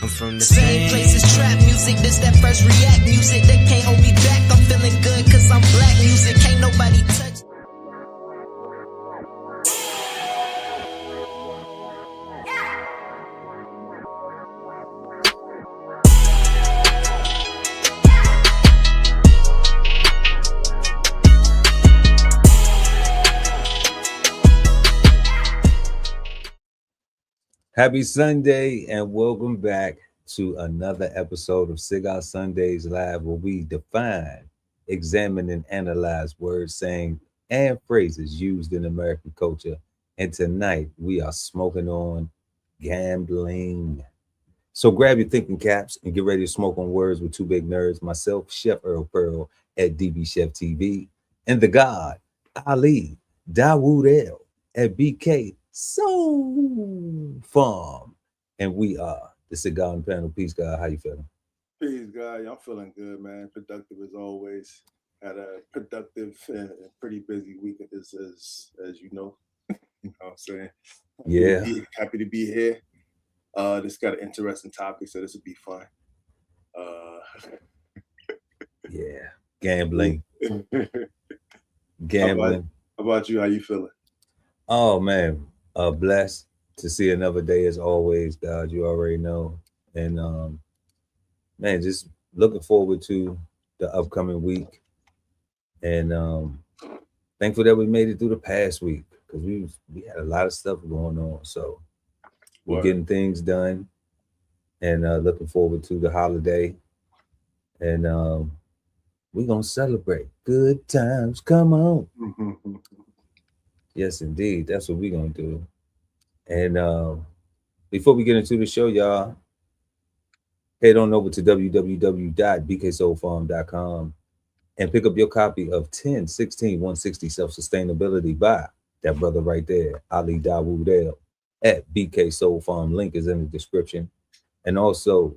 I'm from the same place as trap music. This that first react music. They can't hold me back. I'm feeling good cause I'm black music. Can't nobody touch. Happy Sunday and welcome back to another episode of Cigar Sundays Live, where we define, examine, and analyze words, sayings, and phrases used in American culture. And tonight we are smoking on gambling. So grab your thinking caps and get ready to smoke on words with two big nerds, myself, Chef Earl Pearl at DBCHEFTV, and the God, Ali Dawood L at BK Soul Farm. And we are the Cigarden Panel. Peace, God. How you feeling? Peace, God. I'm feeling good, man. Productive as always. Had a productive and pretty busy week as you know. You know what I'm saying? Happy to be here. This got an interesting topic, so this will be fun. Yeah. Gambling. Gambling. How about you? How you feeling? Oh man. Blessed to see another day as always, God. You already know. And man, just looking forward to the upcoming week. And thankful that we made it through the past week because we had a lot of stuff going on. So we're getting things done and looking forward to the holiday. And we're gonna celebrate. Good times, come on. Yes, indeed. That's what we're gonna do. And before we get into the show, y'all, head on over to www.bksoulfarm.com and pick up your copy of 1016 160 Self-Sustainability by that brother right there, Ali Dawood L at BK Soul Farm. Link is in the description. And also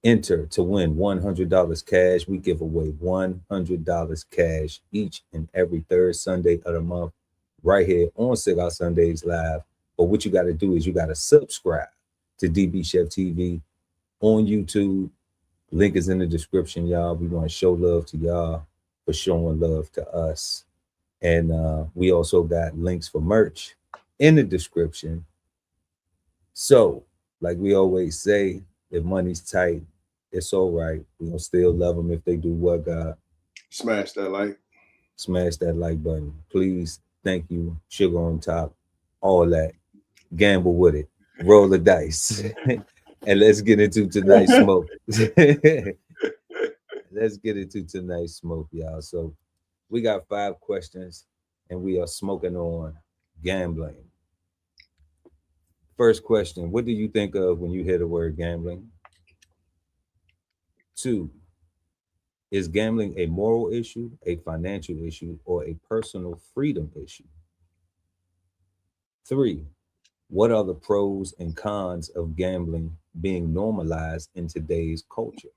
enter to win $100 cash. We give away $100 cash each and every third Sunday of the month right here on Cigar Sundays Live. But what you got to do is you got to subscribe to DB Chef TV on YouTube. Link is in the description, y'all. We want to show love to y'all for showing love to us. And we also got links for merch in the description. So, like we always say, if money's tight, it's all right. We're going to still love them if they do what, God? Smash that like. Smash that like button. Please, thank you. Sugar on top. All that. Gamble with it. Roll the dice. And let's get into tonight's smoke. Let's get into tonight's smoke, y'all. So we got 5 questions and we are smoking on gambling. First question, what do you think of when you hear the word gambling? 2, is gambling a moral issue, a financial issue, or a personal freedom issue? 3, what are the pros and cons of gambling being normalized in today's culture?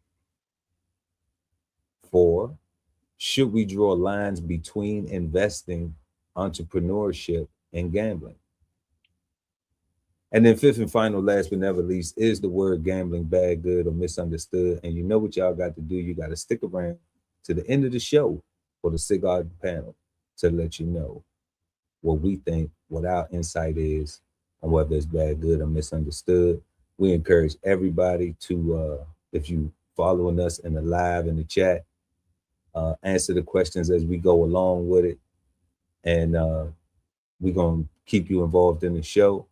4, should we draw lines between investing, entrepreneurship, and gambling? And then 5th and final, last but never least, is the word gambling bad, good, or misunderstood? And you know what y'all got to do. You got to stick around to the end of the show for the Cigarden Panel to let you know what we think, what our insight is, and whether it's bad, good, or misunderstood. We encourage everybody to, if you following us in the live, in the chat, answer the questions as we go along with it. And we're going to keep you involved in the show,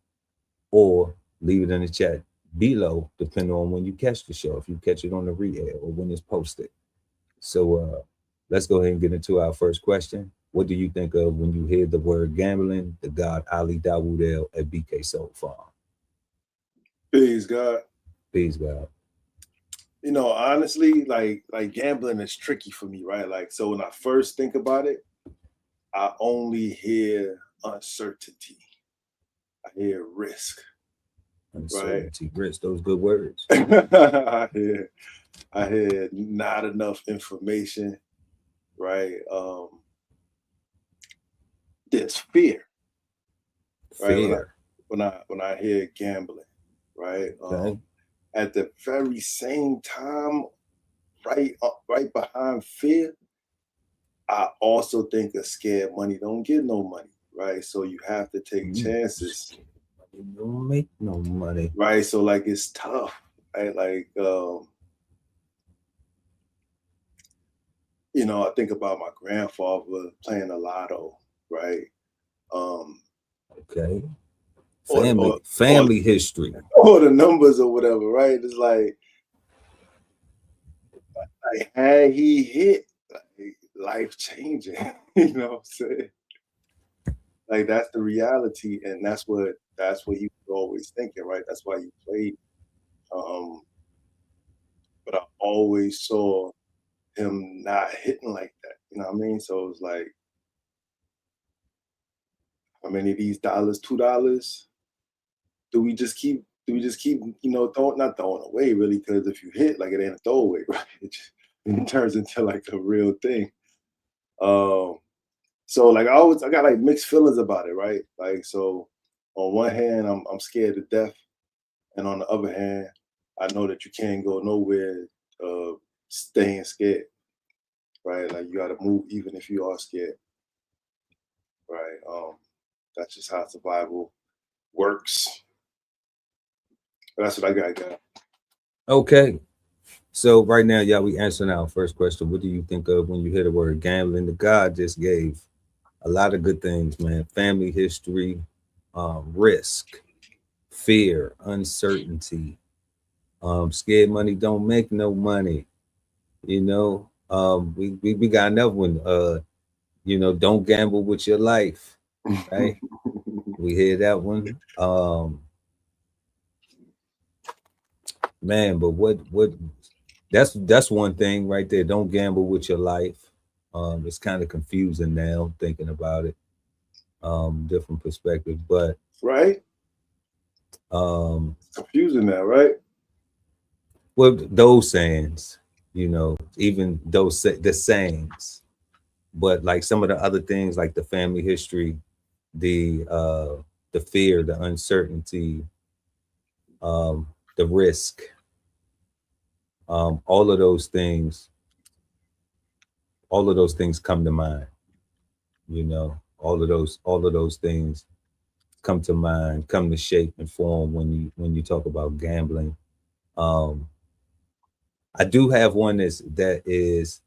or leave it in the chat below, depending on when you catch the show, if you catch it on the re-air or when it's posted. So let's go ahead and get into our first question. What do you think of when you hear the word gambling? The God, Ali Dawood L at BK Soul Farm. Peace, God. Peace, God. You know, honestly, like gambling is tricky for me, right? Like, so when I first think about it, I only hear uncertainty. I hear risk. Uncertainty, right? Risk, those good words. I hear not enough information, right? There's fear. Right? Fear. When I hear gambling, right? Okay. at the very same time, right behind fear, I also think a scared money don't get no money, right? So you have to take chances. You don't make no money, right? So like it's tough, right? Like you know, I think about my grandfather playing the lotto, right? Okay. Or Family history. Or the numbers or whatever, right? It's like had he hit, like, life changing, you know what I'm saying? Like that's the reality, and that's what he was always thinking, right? That's why he played. But I always saw him not hitting like that. You know what I mean? So it was like, how many of these dollars, $2? Do we just keep, you know, not throwing away really? Because if you hit, like it ain't a throwaway, right? It turns into like a real thing. So like I got like mixed feelings about it, right? Like so, on one hand, I'm scared to death, and on the other hand, I know that you can't go nowhere staying scared, right? Like you got to move even if you are scared, right? That's just how survival works. But that's what I got. Okay. So right now, y'all, we answering our first question. What do you think of when you hear the word gambling? The God just gave a lot of good things, man. Family history, risk, fear, uncertainty. Scared money don't make no money. You know, we got another one. You know, don't gamble with your life. Right? We hear that one. Man, but what that's one thing right there. Don't gamble with your life. It's kind of confusing now thinking about it. Different perspective, but right. It's confusing now, right? Well, those sayings, you know, even those the sayings, but like some of the other things, like the family history, the fear, the uncertainty, the risk, all of those things come to mind. You know, all of those things come to mind, come to shape and form when you talk about gambling. I do have one that is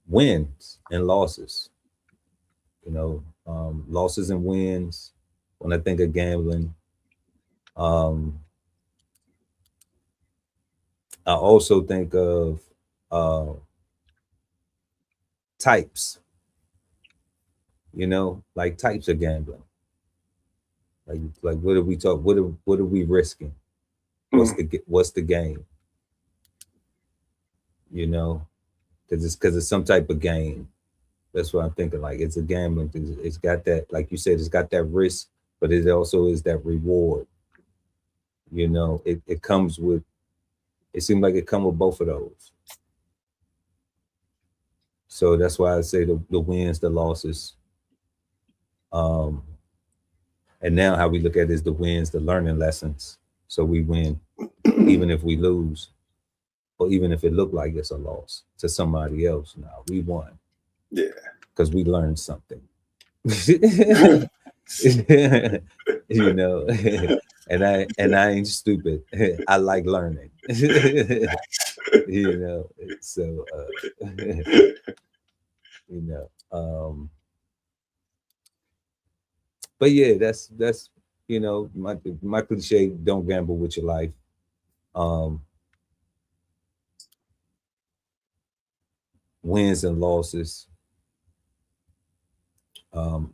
wins and losses. You know, losses and wins. When I think of gambling, I also think of uh, types. You know, like types of gambling. Like what are we talk? What are we risking? What's the game? You know, because it's some type of game. That's what I'm thinking. Like it's a gambling. It's got that, like you said, it's got that risk, but it also is that reward. You know, it comes with. It seems like it comes with both of those. So that's why I say the wins, the losses. And now how we look at it is the wins, the learning lessons. So we win, even if we lose, or even if it looked like it's a loss to somebody else. Now we won. Yeah. Because we learned something. You know, and I ain't stupid. I like learning. You know, so you know, but yeah, that's you know, my cliche, don't gamble with your life. Wins and losses,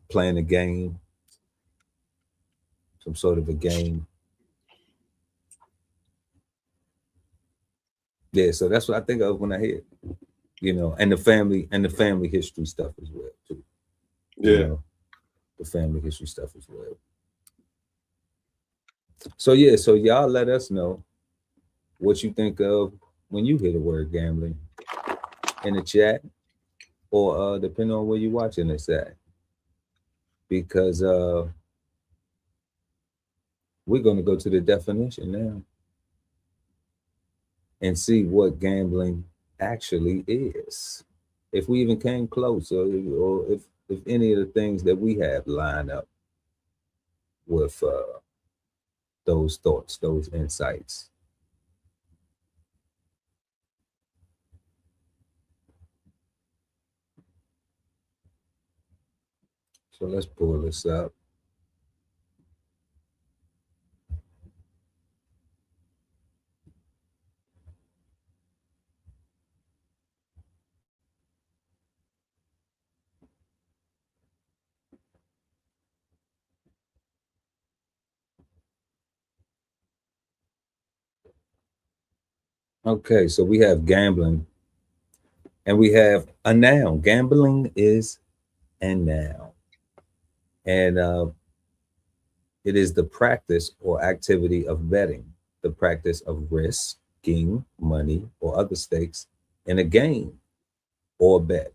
playing a game, some sort of a game. Yeah, so that's what I think of when I hear it. You know, and the family history stuff as well too. Yeah. You know, the family history stuff as well. So yeah, so y'all let us know what you think of when you hear the word gambling in the chat, or depending on where you're watching this at. Because we're going to go to the definition now and see what gambling actually is. If we even came close, or if any of the things that we have line up with those thoughts, those insights. So let's pull this up. Okay, so we have gambling, and we have a noun. Gambling is a noun, and it is the practice or activity of betting, the practice of risking money or other stakes in a game or bet.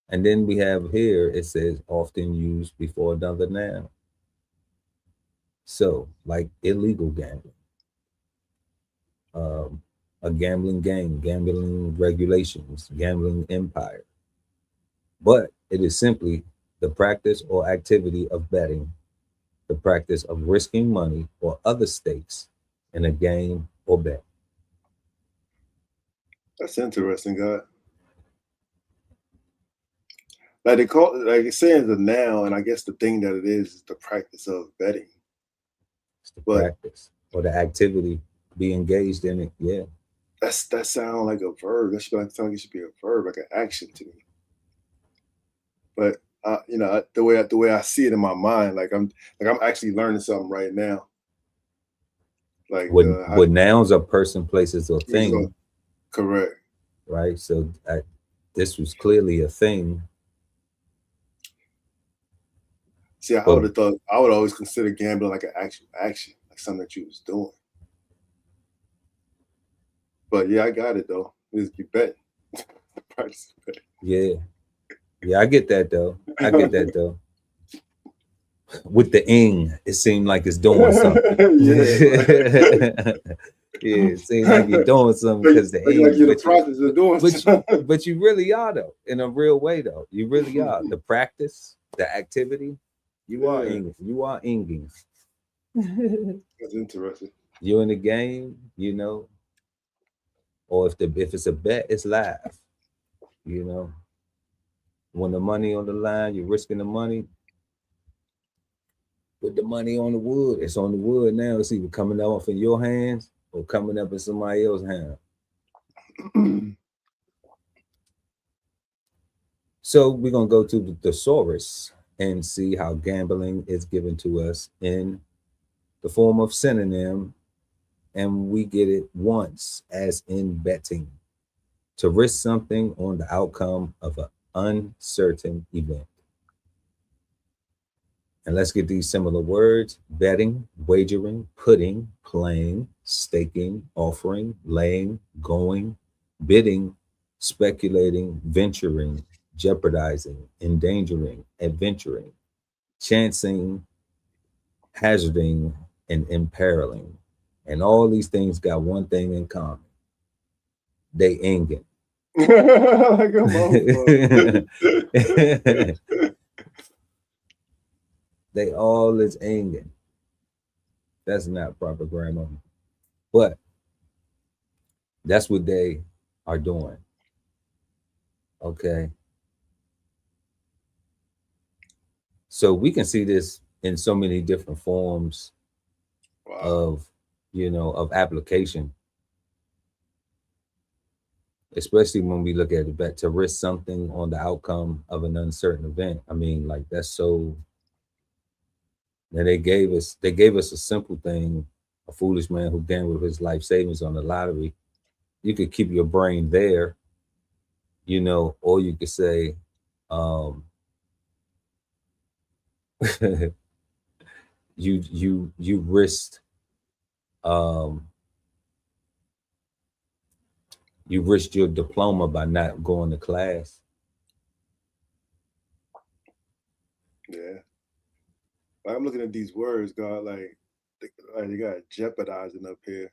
And then we have here, it says often used before another noun. So, like illegal gambling, a gambling game, gambling regulations, gambling empire. But it is simply the practice or activity of betting, the practice of risking money or other stakes in a game or bet. That's interesting, God. Like they call it, like it's saying the noun, and I guess the thing that it is the practice of betting. It's the practice or the activity, be engaged in it. Yeah. That sounds like a verb. That should be like something. It should be a verb, like an action to me. But you know, the way I see it in my mind, like I'm actually learning something right now. Like what nouns are person, places, or thing. Correct. Right. So this was clearly a thing. See, I would have thought I would always consider gambling like an action, like something that you was doing. But yeah, I got it though. Is you bet. Practice bet. Yeah. Yeah, I get that though. With the ing, it seemed like it's doing something. Yeah, it seems like you're doing something because the ing. Like you're in the process of doing something. But you really are though, in a real way though. You really are. The practice, the activity, you are inging. You are inging. That's interesting. You're in the game, you know. Or if it's a bet, it's live. You know. When the money on the line, you're risking the money. Put the money on the wood. It's on the wood now. It's either coming off in your hands or coming up in somebody else's hand. So we're going to go to the thesaurus and see how gambling is given to us in the form of synonym. And we get it once as in betting. To risk something on the outcome of an uncertain event. And let's get these similar words: betting, wagering, putting, playing, staking, offering, laying, going, bidding, speculating, venturing, jeopardizing, endangering, adventuring, chancing, hazarding, and imperiling. And all these things got one thing in common. They inging. Like a They all is inging. That's not proper grammar. But that's what they are doing. Okay. So we can see this in so many different forms of, you know, of application. Especially when we look at it, to risk something on the outcome of an uncertain event. I mean, like that's so. And they gave us a simple thing: a foolish man who gambled his life savings on the lottery. You could keep your brain there, you know, or you could say, you risked you risked your diploma by not going to class. Yeah. Like I'm looking at these words, God, like they got jeopardizing up here.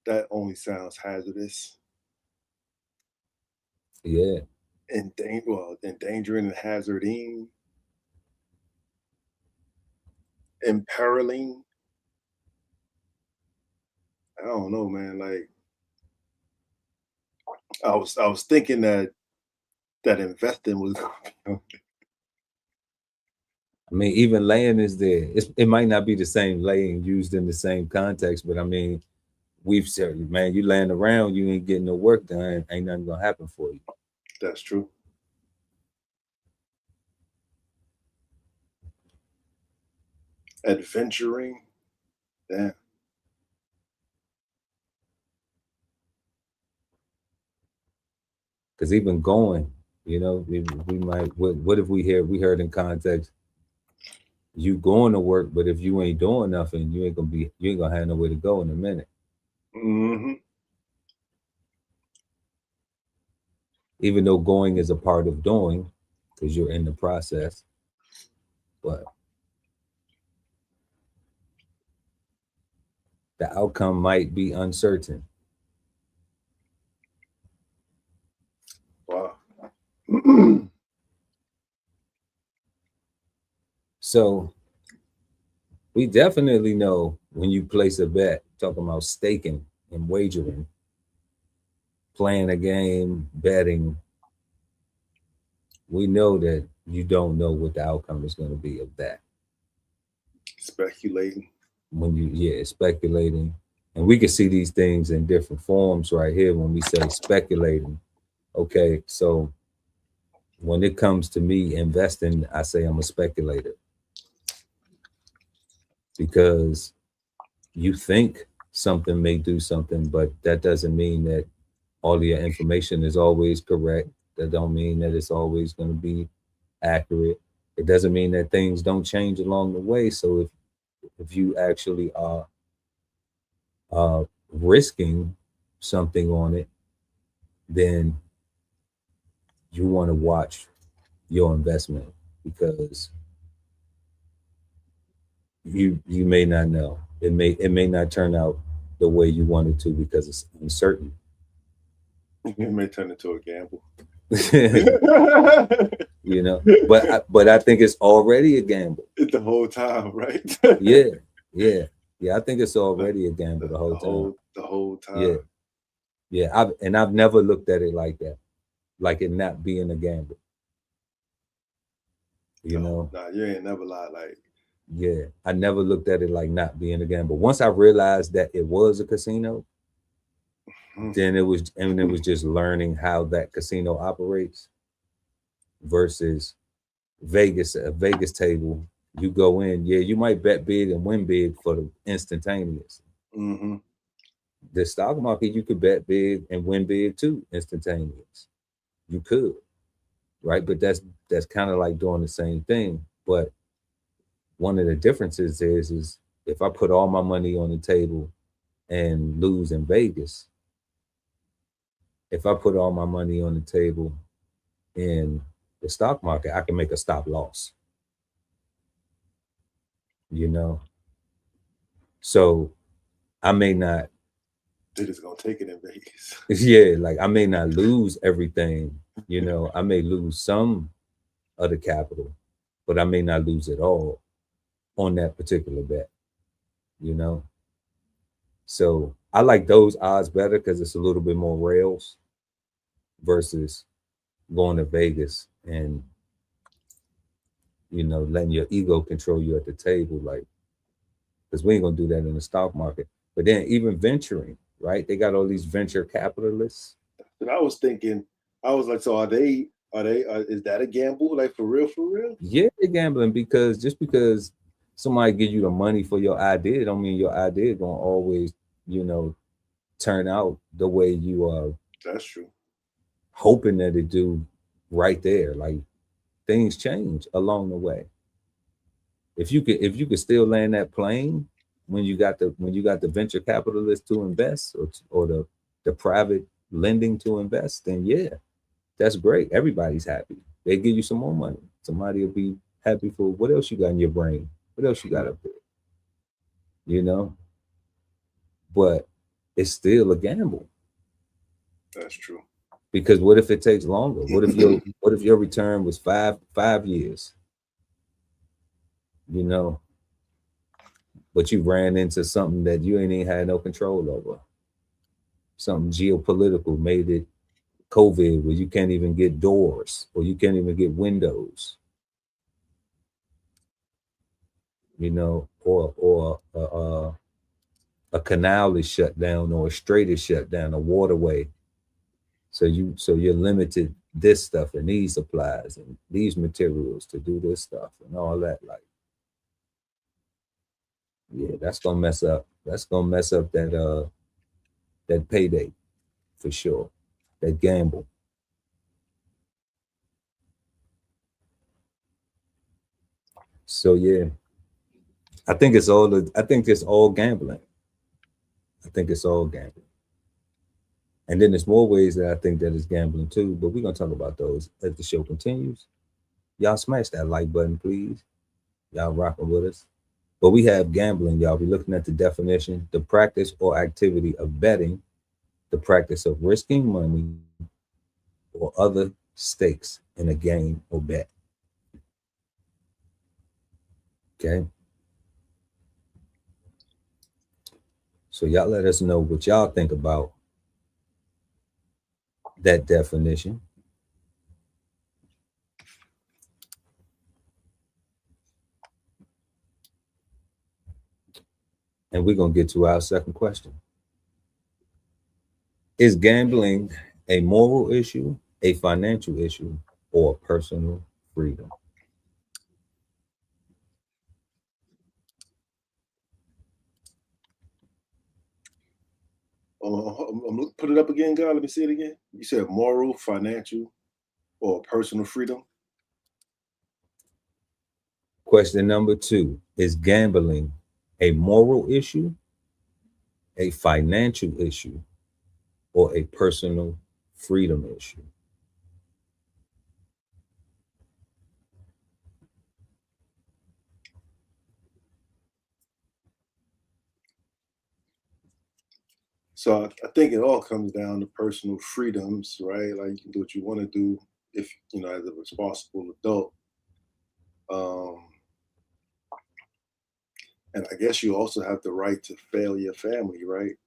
That only sounds hazardous. Yeah. Endangering and hazarding. Imperiling. I don't know, man. Like I was thinking that investing was gonna be. I mean, even laying is there. It might not be the same laying used in the same context, but I mean, we've said, man, you laying around, you ain't getting no work done, ain't nothing gonna happen for you. That's true. Adventuring. Damn. Because even going, you know, we might, what if we heard in context, you going to work, but if you ain't doing nothing, you ain't gonna have nowhere to go in a minute. Mm-hmm. Even though going is a part of doing, because you're in the process, but the outcome might be uncertain. Wow. So we definitely know when you place a bet, talking about staking and wagering, playing a game, betting, we know that you don't know what the outcome is going to be of that. Speculating. Speculating. And we can see these things in different forms right here when we say speculating. Okay, so when it comes to me investing, I say I'm a speculator. Because you think something may do something, but that doesn't mean that all of your information is always correct. That don't mean that it's always going to be accurate. It doesn't mean that things don't change along the way. So if you actually are risking something on it, then you want to watch your investment, because you may not know. It may not turn out the way you want it to, because it's uncertain. It may turn into a gamble. You know, but I think it's already a gamble the whole time, right? yeah. I think it's already a gamble the whole time. Yeah. I've never looked at it like that, like it not being a gamble. You know, nah, you ain't never lied. Like, yeah, I never looked at it like not being a gamble. Once I realized that it was a casino, then it was just learning how that casino operates versus Vegas. A Vegas table, you go in, you might bet big and win big for the instantaneous. Mm-hmm. The stock market, you could bet big and win big too, instantaneous. You could, right? But that's kind of like doing the same thing. But one of the differences is if I put all my money on the table and lose in Vegas, if I put all my money on the table in the stock market, I can make a stop loss. You know? So I may not. They're just gonna take it in Vegas. Yeah, like I may not lose everything, you know, I may lose some of the capital, but I may not lose it all on that particular bet, you know? So I like those odds better because it's a little bit more rails versus going to Vegas and, you know, letting your ego control you at the table, like, because we ain't gonna do that in the stock market. But then even venturing, right? They got all these venture capitalists. And I was thinking, I was like, so are they, is that a gamble? Like for real? Yeah, they're gambling, because just because somebody give you the money for your idea, don't mean your idea gonna always, you know, turn out the way you are. That's true. Hoping that it do right there. Like things change along the way. If you could still land that plane when you got the venture capitalists to invest, or the private lending to invest, then yeah, that's great. Everybody's happy. They give you some more money. Somebody will be Happy for what else you got in your brain? What else you got up there? You know, but it's still a gamble. That's true. Because what if it takes longer? What if your return was five years? You know, but you ran into something that you ain't even had no control over. Something geopolitical made it COVID, where you can't even get doors or you can't even get windows. You know, or a canal is shut down, or a strait is shut down, a waterway. So you're limited this stuff and these supplies and these materials to do this stuff and all that. Like, yeah, that's gonna mess up. That's gonna mess up that payday for sure. That gamble. So yeah, I think it's all gambling. I think it's all gambling. And then there's more ways that I think that is gambling too, but we're gonna talk about those as the show continues. Y'all smash that like button, please. Y'all rocking with us. But we have gambling, y'all. We're looking at the definition: the practice or activity of betting, the practice of risking money or other stakes in a game or bet. Okay. So y'all let us know what y'all think about that definition. And we're going to get to our second question. Is gambling a moral issue, a financial issue, or personal freedom? Put it up again, God. Let me see it again. You said moral, financial, or personal freedom? Question number 2. Is gambling a moral issue, a financial issue, or a personal freedom issue? So I think it all comes down to personal freedoms, right? Like, you can do what you want to do if, as a responsible adult. And I guess you also have the right to fail your family, right?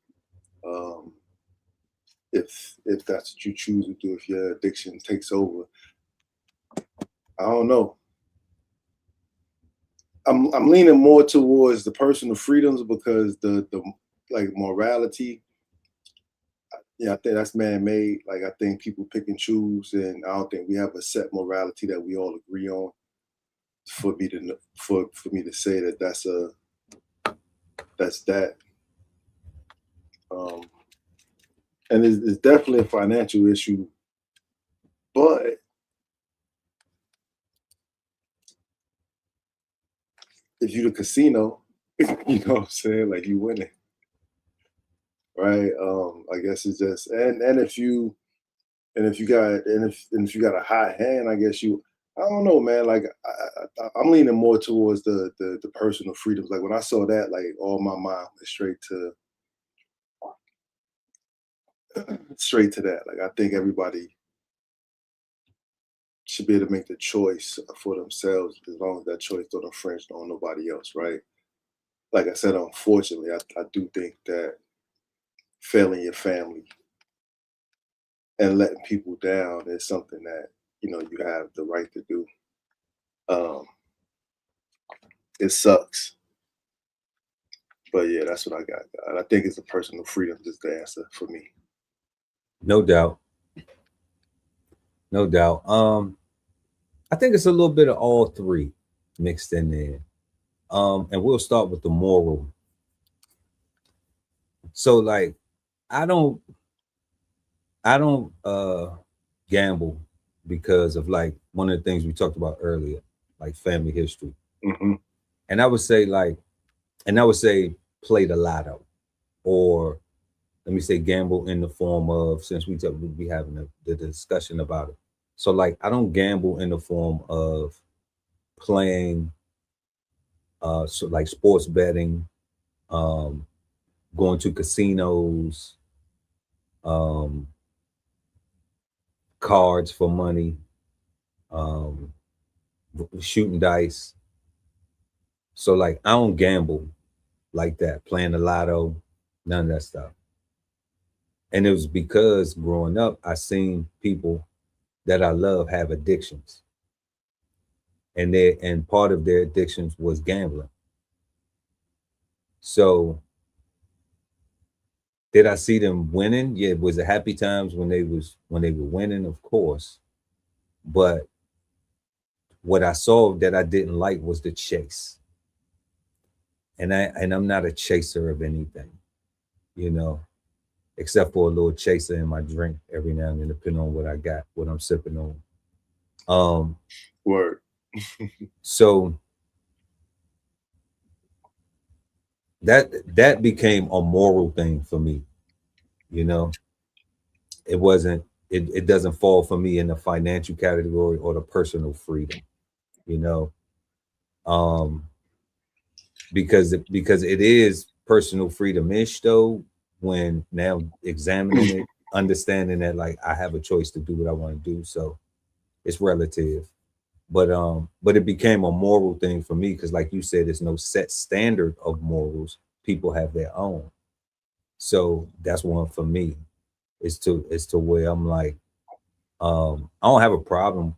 If that's what you choose to do, if your addiction takes over. I don't know. I'm leaning more towards the personal freedoms, because the like morality, yeah, I think that's man-made. Like, I think people pick and choose, and I don't think we have a set morality that we all agree on. For me to say that that's that. And it's definitely a financial issue, but if you the casino, you know what I'm saying, like, you winning, right? I guess it's just, and if you got a hot hand, I guess I don't know, man. Like, I'm leaning more towards the personal freedoms. Like, when I saw that, like, all my mind went straight to that. Like, I think everybody should be able to make the choice for themselves, as long as that choice don't infringe on nobody else, right? Like I said, unfortunately, I do think that failing your family and letting people down is something that you have the right to do. It sucks, but yeah, that's what I got. I think it's a personal freedom is the answer for me. No doubt. No doubt. I think it's a little bit of all three mixed in there. And we'll start with the moral. So, like, I don't gamble because of, like, one of the things we talked about earlier, like family history. Mm-hmm. And I would say play the lotto, or let me say gamble in the form of, since we'll be having the discussion about it. So, like, I don't gamble in the form of playing, so like sports betting, going to casinos, um, cards for money, um, shooting dice. So like I don't gamble like that, playing the lotto, none of that stuff. And it was because growing up, I seen people that I love have addictions. And part of their addictions was gambling. So did I see them winning? Yeah, it was the happy times when they were winning, of course. But what I saw that I didn't like was the chase. And I'm not a chaser of anything, you know, except for a little chaser in my drink every now and then, depending on what I got, what I'm sipping on. Word. So that became a moral thing for me, you know. It wasn't. It doesn't fall for me in the financial category or the personal freedom, you know. Because it is personal freedom-ish though, when now examining it, understanding that like I have a choice to do what I want to do. So it's relative. But it became a moral thing for me because like you said, there's no set standard of morals. People have their own. So that's one for me. It's to where I'm like, I don't have a problem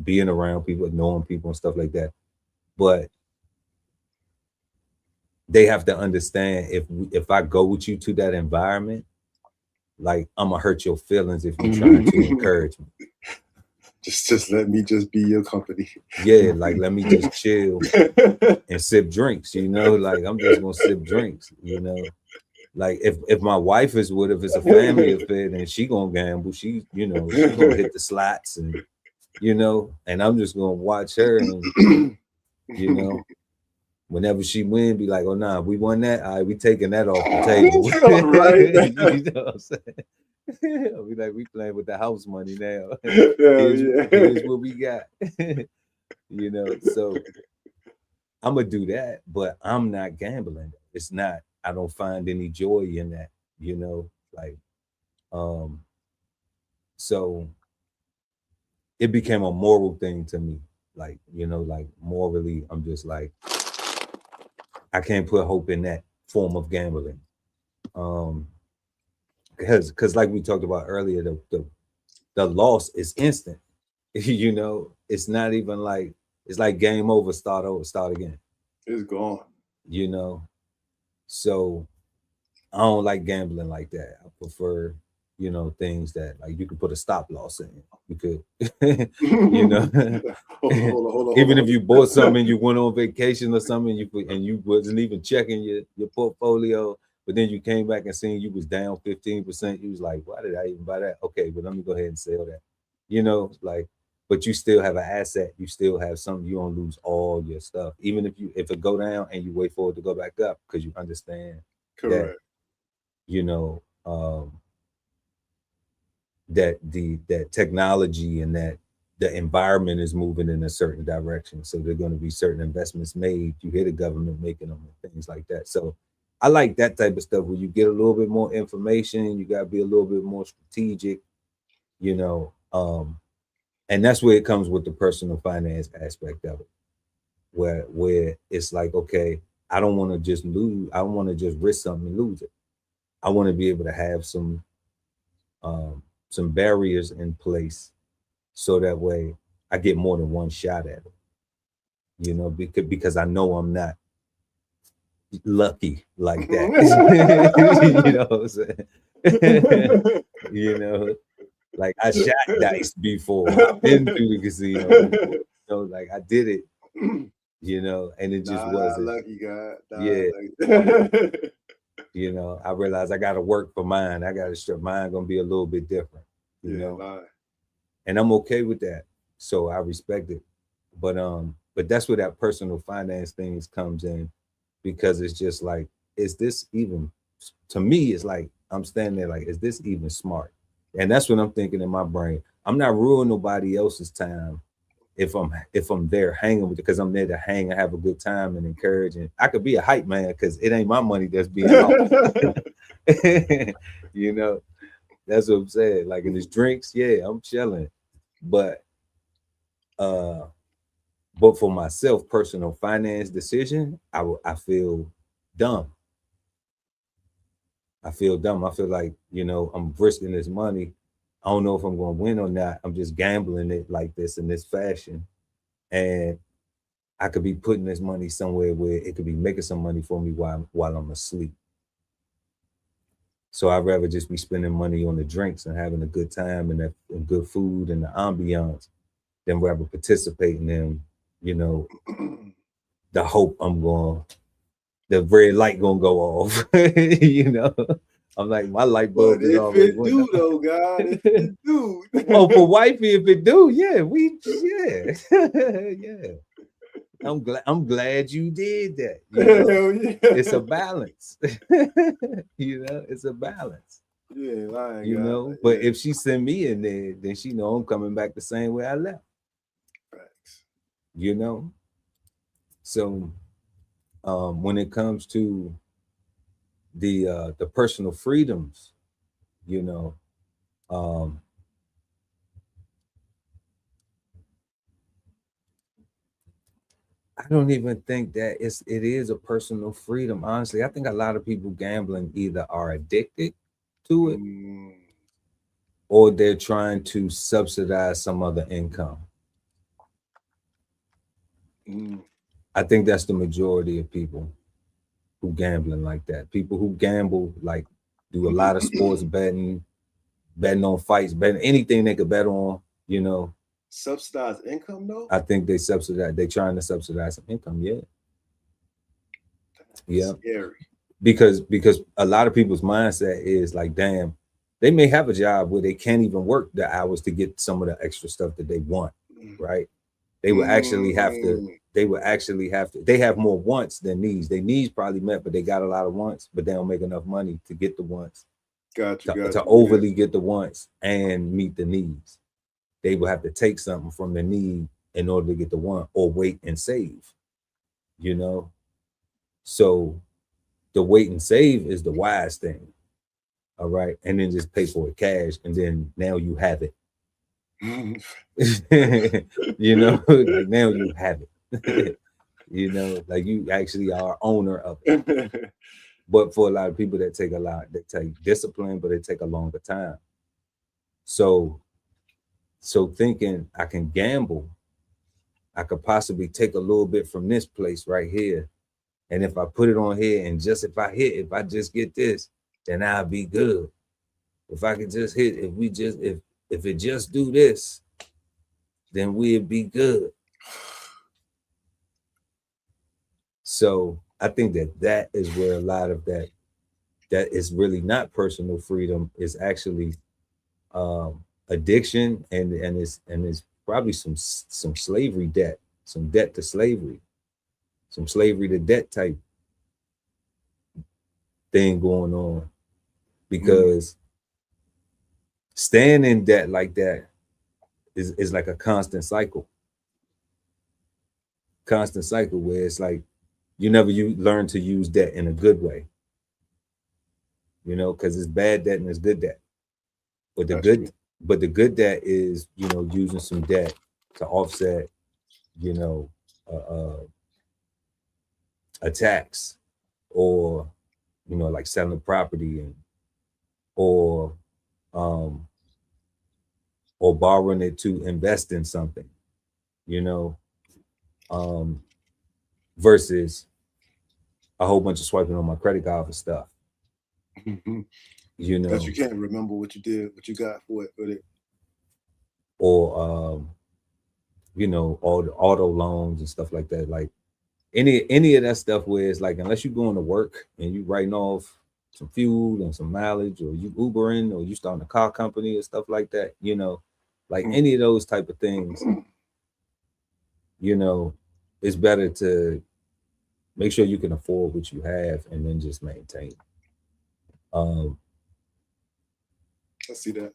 being around people, knowing people and stuff like that. But they have to understand if I go with you to that environment, like I'm gonna hurt your feelings if you're trying to encourage me. Just let me just be your company. Yeah, like let me just chill and sip drinks, you know, like I'm just gonna sip drinks, you know. Like if my wife is with, if it's a family affair, then she gonna gamble. She, you know, she gonna hit the slots and you know, and I'm just gonna watch her and you know, whenever she win, be like, oh nah, we won that. All right, we taking that off the table. Right. You know what I'm saying? We like we playing with the house money now. Yeah. Here's what we got. You know, so I'm gonna do that, but I'm not gambling. It's not, I don't find any joy in that, you know, like so it became a moral thing to me. Like, you know, like morally, I'm just like, I can't put hope in that form of gambling. Because like we talked about earlier, the loss is instant. You know, it's not even like, it's like game over, start over, start again. It's gone. You know, so I don't like gambling like that. I prefer, you know, things that like you could put a stop loss in. You could, you know, hold on, even if you bought something and you went on vacation or something, you wasn't even checking your portfolio, but then you came back and seen you was down 15%. You was like, why did I even buy that? Okay, but let me go ahead and sell that. You know, like, but you still have an asset. You still have something. You don't lose all your stuff, even if it go down and you wait for it to go back up because you understand. Correct. That, you know, that that technology and that the environment is moving in a certain direction. So there are going to be certain investments made. You hear the government making them and things like that. So I like that type of stuff where you get a little bit more information. You got to be a little bit more strategic, you know, and that's where it comes with the personal finance aspect of it, where it's like, okay, I don't want to just lose. I don't want to just risk something and lose it. I want to be able to have some barriers in place so that way I get more than one shot at it. You know, because I know I'm not lucky like that. You know what I'm saying? You know, like I shot dice before. I've been through the casino before. You know, like I did it, you know, and it just wasn't lucky, God. Lucky. You know, I realized I gotta work for mine. I gotta strip mine gonna be a little bit different, you know. And I'm okay with that. So I respect it. But that's where that personal finance things comes in, because it's just like, is this even, to me, it's like I'm standing there like, is this even smart? And that's what I'm thinking in my brain. I'm not ruining nobody else's time if I'm there hanging with, because I'm there to hang and have a good time and encourage, and I could be a hype man because it ain't my money that's being lost. You know, that's what I'm saying. Like in his drinks, yeah, I'm chilling, but for myself, personal finance decision, I feel dumb. I feel dumb. I feel like, you know, I'm risking this money. I don't know if I'm going to win or not. I'm just gambling it like this in this fashion. And I could be putting this money somewhere where it could be making some money for me while I'm asleep. So I'd rather just be spending money on the drinks and having a good time and good food and the ambiance than rather participate in them, you know, the hope the red light gonna go off. You know, I'm like, my light bulb is already if it do though, God, if it do. Oh, for wifey, if it do, yeah, yeah. I'm glad you did that. You know? Hell yeah. It's a balance. You know, it's a balance. Yeah, lying, you God, know, like, but yeah. if she send me in there, then she know I'm coming back the same way I left. Facts. You know, so when it comes to the personal freedoms, you know, I don't even think that it is a personal freedom. Honestly, I think a lot of people gambling either are addicted to it or they're trying to subsidize some other income. I think that's the majority of people who gambling like that. People who gamble, like, do a lot of sports betting on fights, betting anything they could bet on, you know. Subsidized income, though? I think they trying to subsidize some income, yeah. Yeah. Scary. Because a lot of people's mindset is like, damn, they may have a job where they can't even work the hours to get some of the extra stuff that they want, right? They would actually have to, they have more wants than needs. Their needs probably met, but they got a lot of wants, but they don't make enough money to get the wants. To overly get the wants and meet the needs. They will have to take something from the need in order to get the want, or wait and save, you know? So the wait and save is the wise thing. All right. And then just pay for it cash. And then now you have it. You know, like now you have it. You know, like you actually are owner of it. But for a lot of people they take discipline, but it take a longer time. So thinking I can gamble, I could possibly take a little bit from this place right here. And if I put it on here and just if I just get this, then I'll be good. If I could just hit, if it just do this, then we'd be good. So I think that is where a lot of that is really not personal freedom, is actually addiction and it's probably some slavery debt, some debt to slavery, some slavery to debt type thing going on, because staying in debt like that is like a constant cycle where it's like you learn to use debt in a good way, you know, because it's bad debt and it's good debt. But the good debt is, you know, using some debt to offset, you know, a tax, or, you know, like selling property or borrowing it to invest in something, you know, versus a whole bunch of swiping on my credit card for stuff. You know, because you can't remember what you did, what you got for it. Or you know, all the auto loans and stuff like that. Like any of that stuff where it's like, unless you're going to work and you writing off some fuel and some mileage, or you Ubering, or you starting a car company or stuff like that, you know, like any of those type of things, you know, it's better to make sure you can afford what you have and then just maintain. I see that.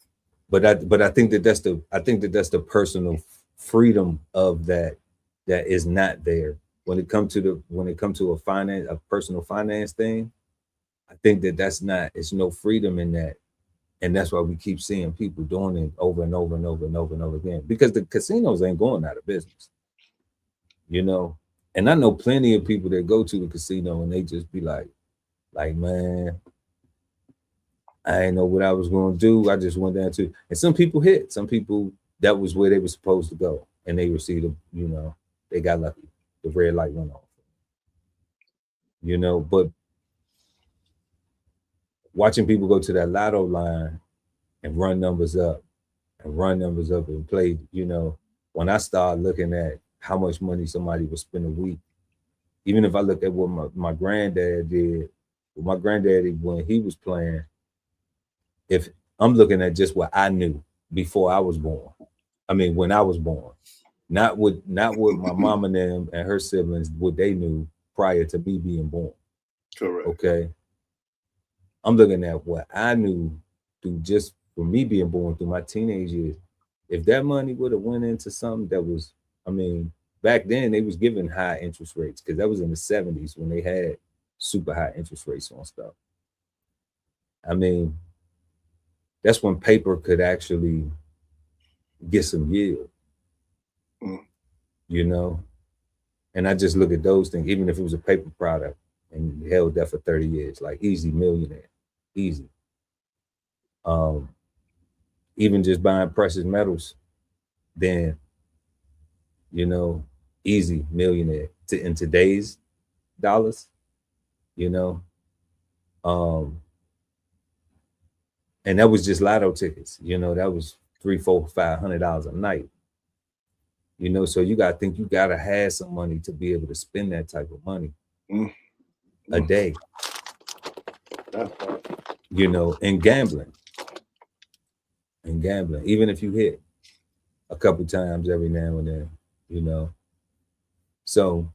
But I think that's the personal freedom of that is not there when it comes to a personal finance thing. I think that's not, it's no freedom in that. And that's why we keep seeing people doing it over and over and over and over and over again, because the casinos ain't going out of business, you know. And I know plenty of people that go to the casino and they just be like, man, I ain't know what I was going to do. I just went down to, and some people hit, some people, that was where they were supposed to go. And they received, they got lucky. The red light went off, but watching people go to that lotto line and run numbers up and play, when I started looking at how much money somebody would spend a week, even if I look at what my granddad did, my granddaddy, when he was playing, if I'm looking at just what I knew before I was born, I mean, when I was born, not what my mom and them and her siblings, what they knew prior to me being born. Correct. Okay. I'm looking at what I knew through just for me being born through my teenage years. If that money would have went into something that was, I mean, back then they was giving high interest rates, because that was in the 70s when they had super high interest rates on stuff. I mean, that's when paper could actually get some yield, And I just look at those things, even if it was a paper product and you held that for 30 years, like easy millionaire, easy. Even just buying precious metals, then, easy millionaire in today's dollars, and that was just lotto tickets, that was $300, $400, $500 a night, so you got to think you got to have some money to be able to spend that type of money a day, and gambling, even if you hit a couple times every now and then, so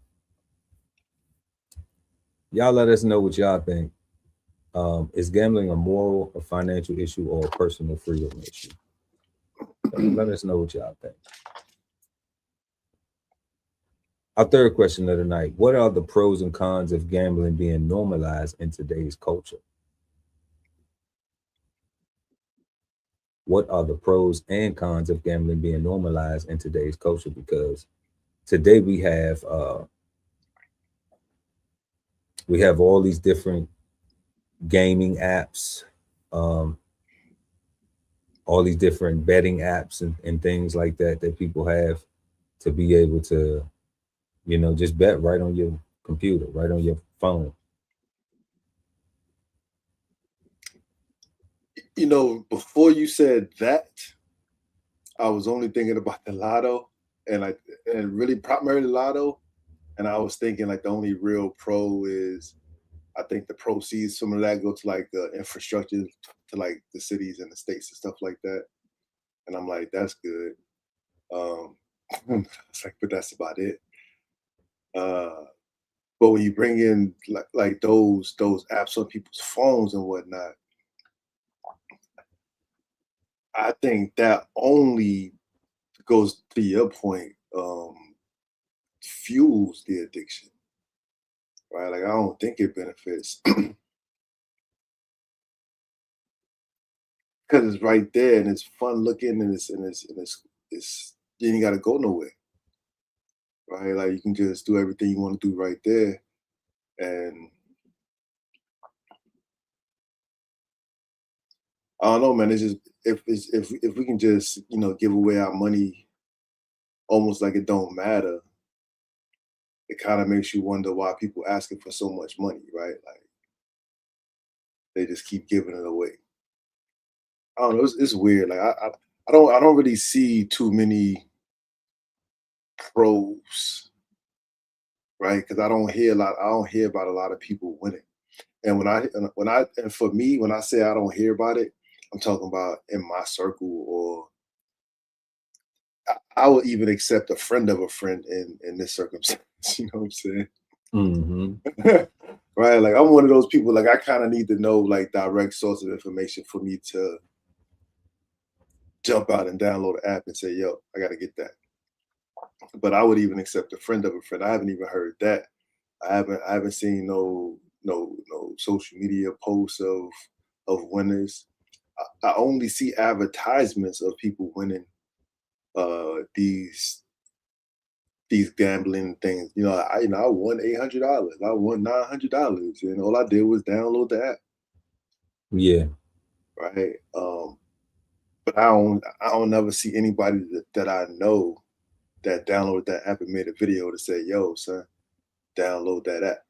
y'all let us know what y'all think. Is gambling a moral, a financial issue, or a personal freedom issue? Let us know what y'all think. Our third question of the night: what are the pros and cons of gambling being normalized in today's culture? What are the pros and cons of gambling being normalized in today's culture? Because today we have all these different gaming apps, all these different betting apps and things like that people have to be able to, just bet right on your computer, right on your phone. Before you said that, I was only thinking about the lotto and really primarily lotto. And I was thinking like the only real pro is, I think the proceeds, some of that go to like the infrastructure to like the cities and the states and stuff like that. And I'm like, that's good. It's like, but that's about it. But when you bring in like those apps on people's phones and whatnot, I think that only goes to your point, fuels the addiction, right? Like I don't think it benefits because it's right there and it's fun looking and it's you ain't got to go nowhere, right? Like you can just do everything you want to do right there, and I don't know, man. It's just if we can just give away our money almost like it don't matter, it kind of makes you wonder why people asking for so much money, right? Like they just keep giving it away. I don't know. It's weird. Like I don't really see too many pros, right? Because I don't hear about a lot of people winning. And for me, when I say I don't hear about it, I'm talking about in my circle, or I will even accept a friend of a friend in this circumstance. You know what I'm saying? Mm-hmm. Right. Like I'm one of those people, like I kind of need to know like direct source of information for me to jump out and download the app and say, yo, I got to get that. but I would even accept a friend of a friend. I haven't even heard that. I haven't seen no social media posts of winners. I only see advertisements of people winning these gambling things. I won $800. I won $900, and all I did was download the app. Yeah. Right. But I don't never see anybody that I know that downloaded that app and made a video to say, "Yo, son, download that app.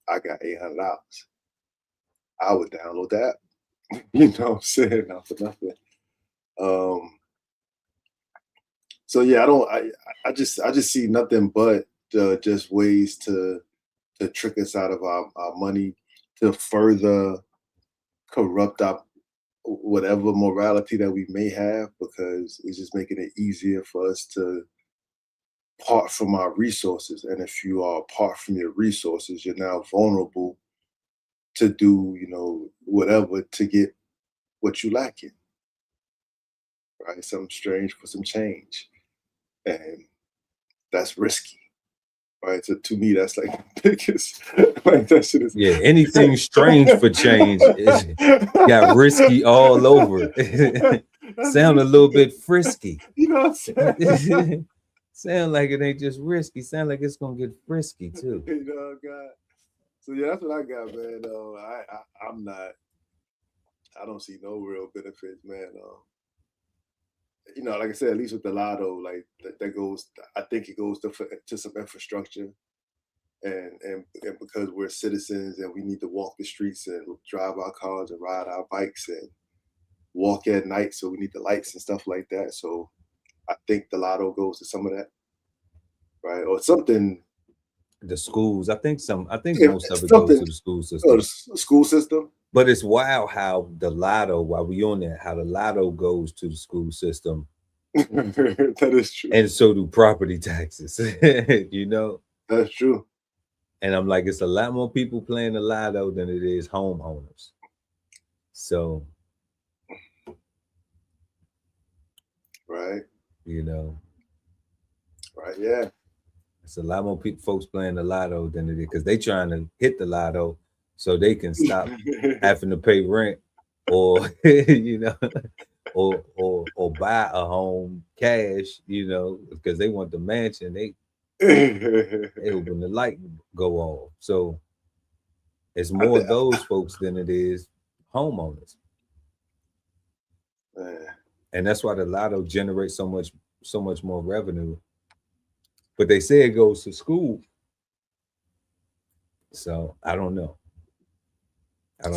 I got $800." I would download that app. You know what I'm saying? Not for nothing. So yeah, I just see nothing but just ways to trick us out of our money, to further corrupt our whatever morality that we may have, because it's just making it easier for us to part from our resources. And if you are apart from your resources, you're now vulnerable to do, whatever to get what you lacking. Right? Something strange for some change. And that's risky. Right. So to me, that's like the biggest, like that shit is. Yeah, anything strange for change got risky all over. Sound a little bit frisky. You know what I'm saying? Sound like it ain't just risky. Sound like it's gonna get frisky too. God. So yeah, that's what I got, man. I don't see no real benefits, man. Like I said, at least with the lotto, like that goes. I think it goes to some infrastructure, and because we're citizens and we need to walk the streets and drive our cars and ride our bikes and walk at night, so we need the lights and stuff like that. So I think the lotto goes to some of that, right, or something. The schools, I think most of it goes to the school system. Oh, the school system. But it's wild how the lotto, while we on that, how the lotto goes to the school system. That is true. And so do property taxes. That's true. And I'm like, it's a lot more people playing the lotto than it is homeowners. So, right. Right, yeah. It's a lot more folks playing the lotto than it is, because they trying to hit the lotto so they can stop having to pay rent, or or buy a home cash, because they want the mansion. They when the light go off. So it's more of those folks than it is homeowners. And that's why the lotto generates so much more revenue. But they say it goes to school. So I don't know. I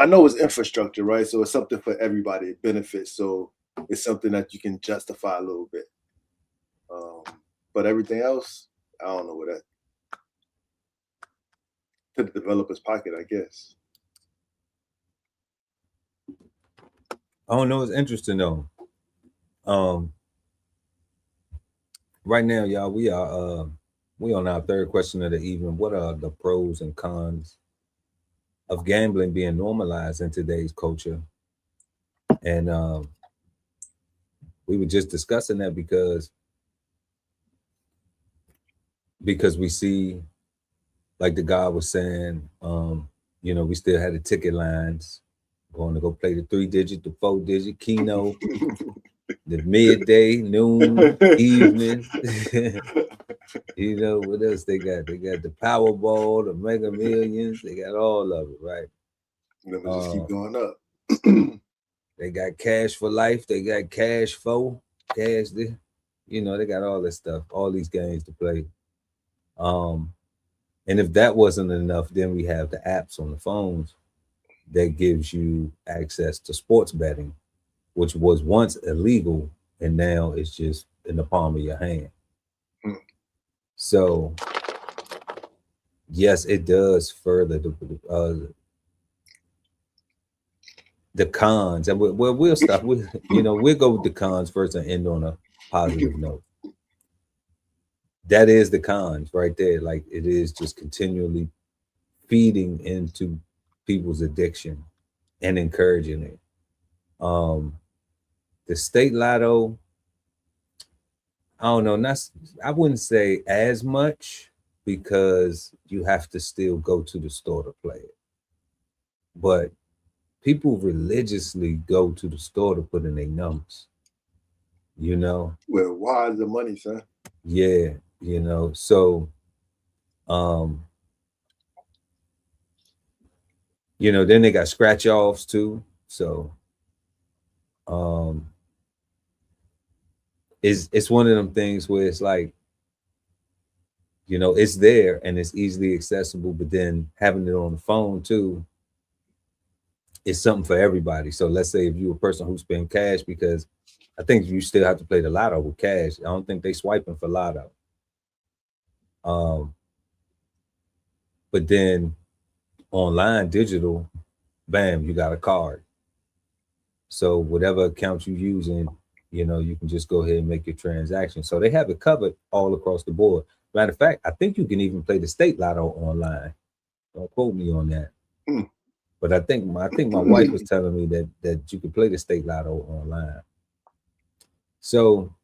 know it's infrastructure, right? So it's something for everybody. It benefits. So it's something that you can justify a little bit. But everything else, I don't know what that to the developer's pocket, I guess. I don't know. It's interesting though. Right now, y'all, we on our third question of the evening. What are the pros and cons of gambling being normalized in today's culture? And we were just discussing that because we see, like the guy was saying, we still had the ticket lines, going to go play the 3-digit, the 4-digit, Keno, the midday, noon, evening. What else they got? They got the Powerball, the Mega Millions. They got all of it, right? Numbers just keep going up. They got Cash for Life. They got Cash for Cash. They got all this stuff, all these games to play. And if that wasn't enough, then we have the apps on the phones that gives you access to sports betting, which was once illegal and now it's just in the palm of your hand. So yes, it does further the cons, and we'll stop. We'll go with the cons first and end on a positive note. That is the cons right there. Like, it is just continually feeding into people's addiction and encouraging it. The state lotto, I don't know. I wouldn't say as much because you have to still go to the store to play it. But people religiously go to the store to put in their numbers. You know? Well, why is the money, son? Yeah, so then they got scratch offs too. So it's one of them things where it's like, it's there and it's easily accessible, but then having it on the phone too is something for everybody. So let's say if you're a person who spend cash, because I think you still have to play the lotto with cash. I don't think they swiping for lotto. But then online, digital, bam, you got a card. So whatever account you're using, you can just go ahead and make your transaction. So they have it covered all across the board. Matter of fact, I think you can even play the state lotto online. Don't quote me on that. But I think my wife was telling me that you can play the state lotto online. So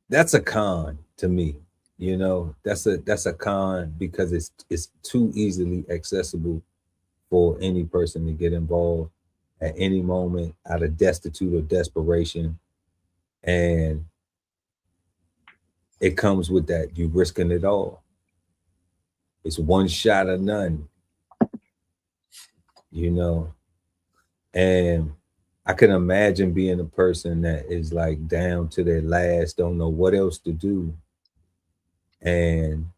that's a con to me. That's a con because it's too easily accessible for any person to get involved at any moment out of destitute or desperation. And it comes with that. You're risking it all. It's one shot or none, and I can imagine being a person that is like down to their last, don't know what else to do. And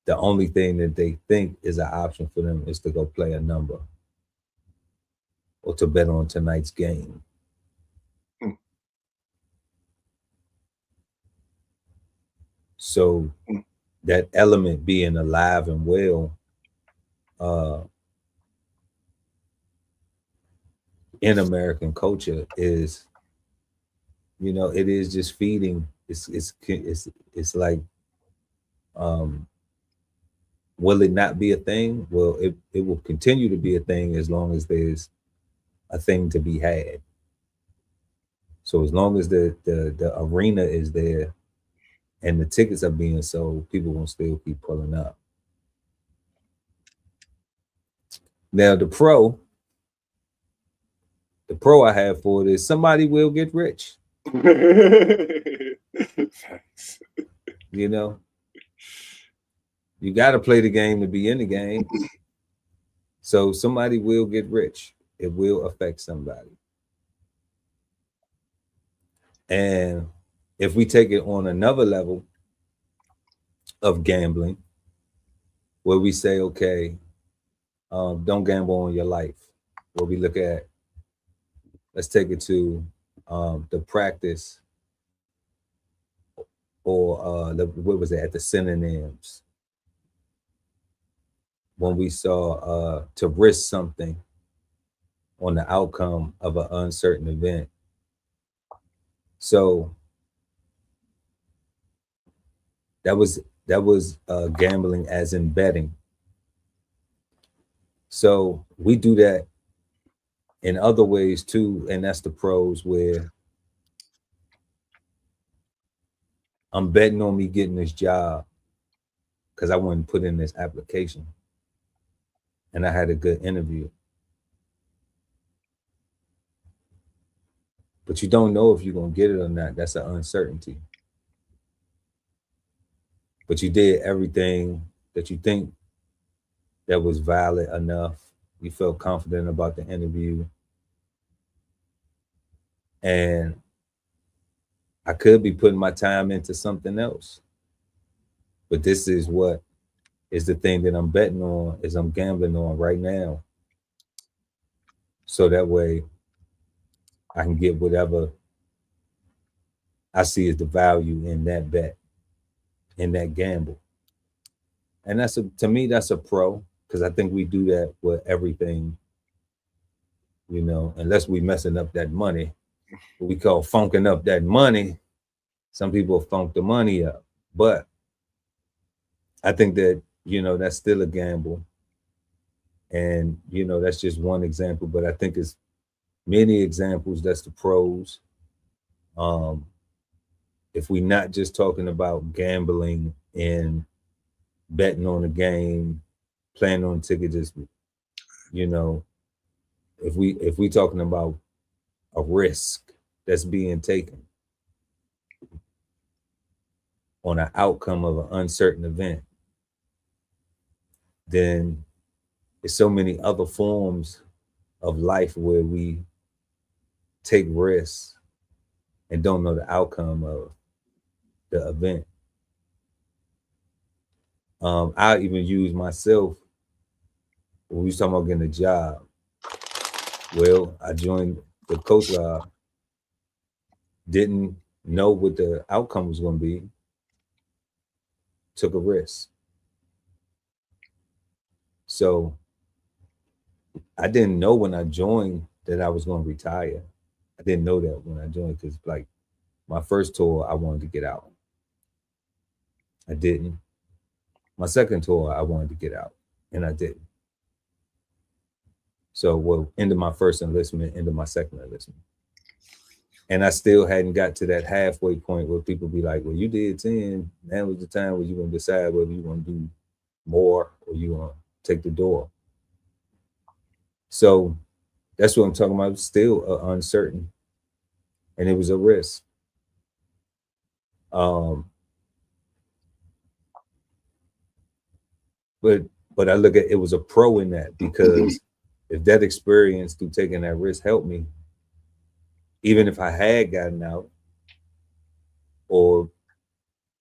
the only thing that they think is an option for them is to go play a number or to bet on tonight's game. So that element being alive and well in American culture is, it is just feeding. It's like, will it not be a thing? Well, it will continue to be a thing as long as there's a thing to be had. So as long as the arena is there and the tickets are being sold, people will still keep pulling up. Now the pro I have for it is somebody will get rich. You got to play the game to be in the game. So somebody will get rich. It will affect somebody. And if we take it on another level of gambling, where we say, okay, don't gamble on your life. Where we look at, let's take it to the practice or what was it, at the synonyms. When we saw to risk something on the outcome of an uncertain event. So that was gambling as in betting. So we do that in other ways too, and that's the pros, where I'm betting on me getting this job because I wouldn't put in this application and I had a good interview. But you don't know if you're going to get it or not. That's an uncertainty. But you did everything that you think that was valid enough. You felt confident about the interview. And I could be putting my time into something else. But this is what is the thing that I'm betting on, is I'm gambling on right now. So that way I can get whatever I see as the value in that bet, in that gamble. And to me, that's a pro, because I think we do that with everything, unless we messing up that money, what we call funking up that money. Some people funk the money up, but I think that, that's still a gamble. And, that's just one example, but I think it's Many examples, that's the pros. If we're not just talking about gambling and betting on a game, playing on tickets, you know, if we talking about a risk that's being taken on an outcome of an uncertain event, then there's so many other forms of life where we take risks and don't know the outcome of the event. I even use myself when we was talking about getting a job. Well, I joined the Coast Guard, didn't know what the outcome was going to be, took a risk. So I didn't know when I joined that I was going to retire. I didn't know that when I joined because, like, my first tour, I wanted to get out. I didn't. My second tour, I wanted to get out, and I didn't. So, well, into my first enlistment, into my second enlistment. And I still hadn't got to that halfway point where people be like, well, you did 10. Now was the time where you're going to decide whether you want to do more or you want to take the door. So that's what I'm talking about. Still uncertain. And it was a risk. But I look at it was a pro in that, because if that experience through taking that risk helped me, even if I had gotten out or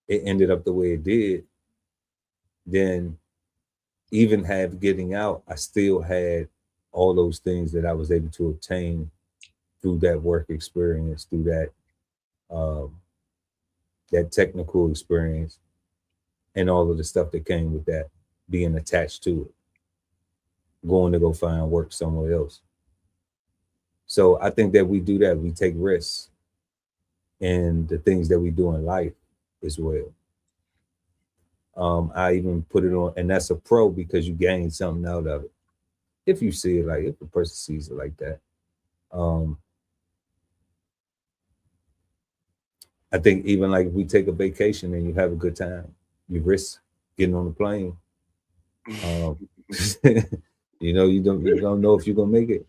it ended up the way it did, then even have getting out, I still had all those things that I was able to obtain through that work experience, through that that technical experience, and all of the stuff that came with that, being attached to it, going to go find work somewhere else. So I think that we do that. We take risks in the things that we do in life as well. I even put it on, and that's a pro because you gain something out of it. If you see it like, if the person sees it like that. I think even like if we take a vacation and you have a good time, you risk getting on the plane. You know, you don't know if you're gonna make it.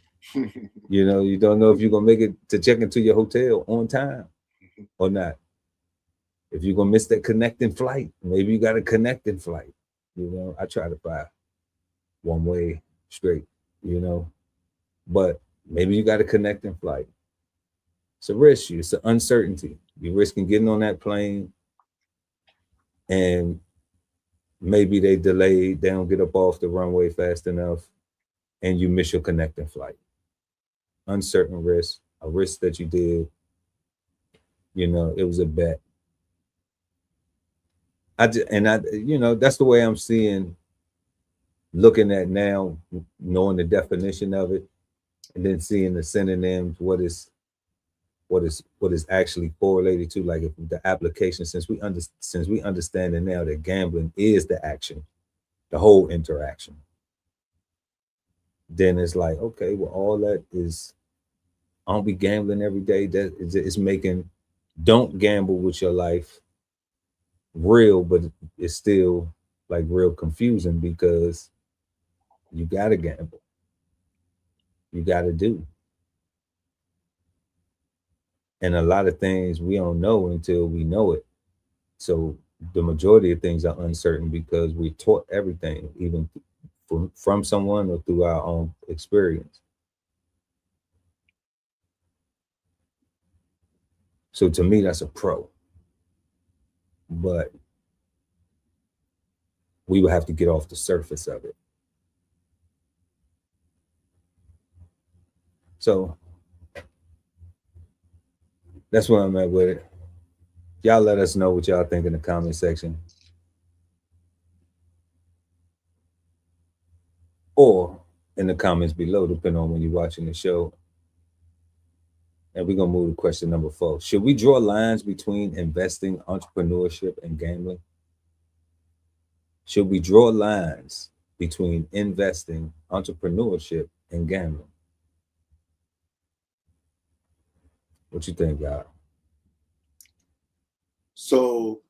You know, you don't know if you're gonna make it to check into your hotel on time or not. If you're gonna miss that connecting flight, maybe you got a connecting flight. You know, I try to fly one way straight, you know, but maybe you got a connecting flight. It's a risk. It's an uncertainty. You're risking getting on that plane and maybe they delayed, they don't get up off the runway fast enough, and you miss your connecting flight. Uncertain risk, a risk that you did, you know, it was a bet. You know, that's the way I'm seeing, looking at now, knowing the definition of it, and then seeing the synonyms, what is actually correlated to, like if the application, since we understand it now that gambling is the action, the whole interaction, then it's like, okay, well, all that is, aren't we gambling every day? That is making don't gamble with your life real, but it's still like real confusing because you gotta gamble, you gotta do. And a lot of things we don't know until we know it. So the majority of things are uncertain because we're taught everything, even from someone or through our own experience. So to me, that's a pro. But we would have to get off the surface of it. So that's where I'm at with it. Y'all let us know what y'all think in the comment section. Or in the comments below, depending on when you're watching the show. And we're going to move to question number 4. Should we draw lines between investing, entrepreneurship, and gambling? Should we draw lines between investing, entrepreneurship, and gambling? What you think, God? So,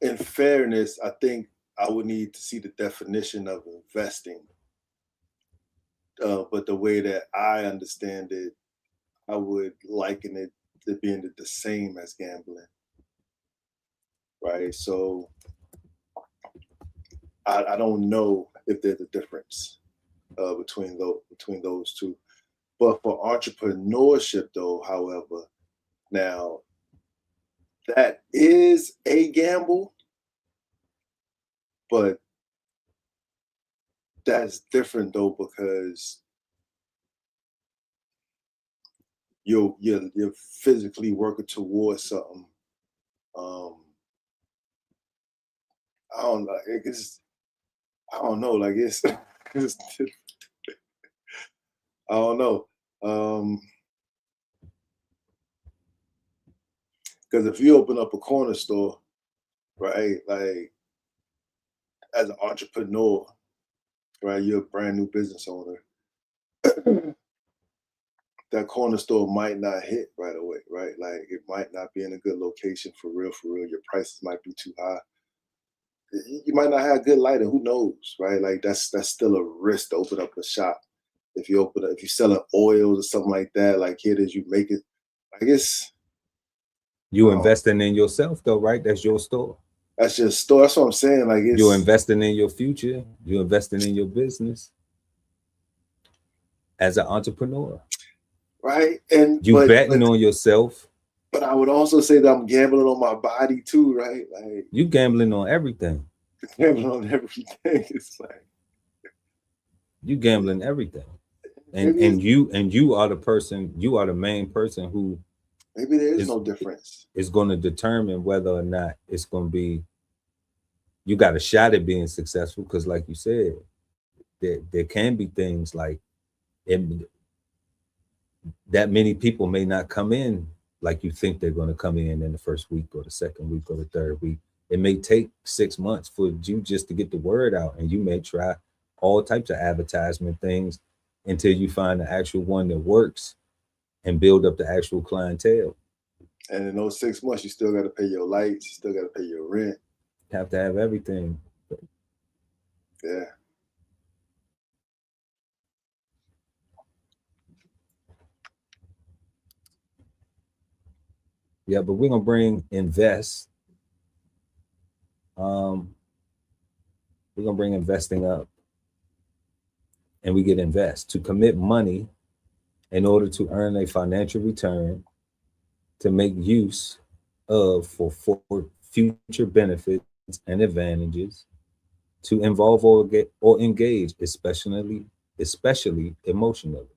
in fairness, I think I would need to see the definition of investing. But the way that I understand it, I would liken it to being the same as gambling. Right? So I don't know if there's a difference between those two. But for entrepreneurship, though, however, now that is a gamble, but that's different though, because you're physically working towards something. I don't know. I don't know. Like it's I don't know. Because if you open up a corner store, right, like as an entrepreneur, right, you're a brand new business owner. That corner store might not hit right away, right? Like it might not be in a good location for real, for real. Your prices might be too high. You might not have good lighting. Who knows, right? Like that's still a risk to open up a shop. If you're selling oils or something like that, like here it is, you make it. I guess you investing in yourself though, right? That's your store. That's your store. That's what I'm saying. Like you're investing in your future. You're investing in your business as an entrepreneur, right? And you betting on yourself. But I would also say that I'm gambling on my body too, right? Like you gambling on everything. Gambling on everything. It's like you gambling everything, and you are the person. You are the main person who. Maybe there is no difference. It's going to determine whether or not it's going to be. You got a shot at being successful because, like you said, there can be things like, that many people may not come in like you think they're going to come in the first week or the second week or the third week. It may take 6 months for you just to get the word out, and you may try all types of advertisement things until you find the actual one that works and build up the actual clientele. And in those 6 months, you still got to pay your lights, you still got to pay your rent. You have to have everything. Yeah. Yeah, but we're gonna bring invest. We're gonna bring investing up, and we get invest to commit money in order to earn a financial return to make use of for future benefits and advantages, to involve or engage, especially emotionally,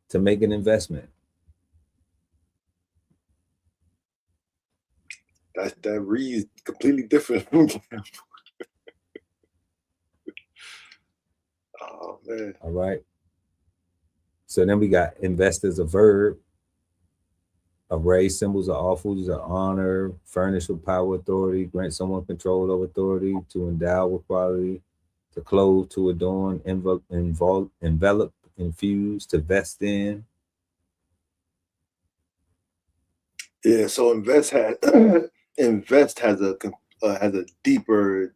to make an investment. That reads completely different. Oh man. All right. So then we got invest as a verb. Array symbols of office of honor, furnish with power, authority, grant someone control over authority, to endow with quality, to clothe, to adorn, envelop, infuse, to vest in. Yeah, so invest has a deeper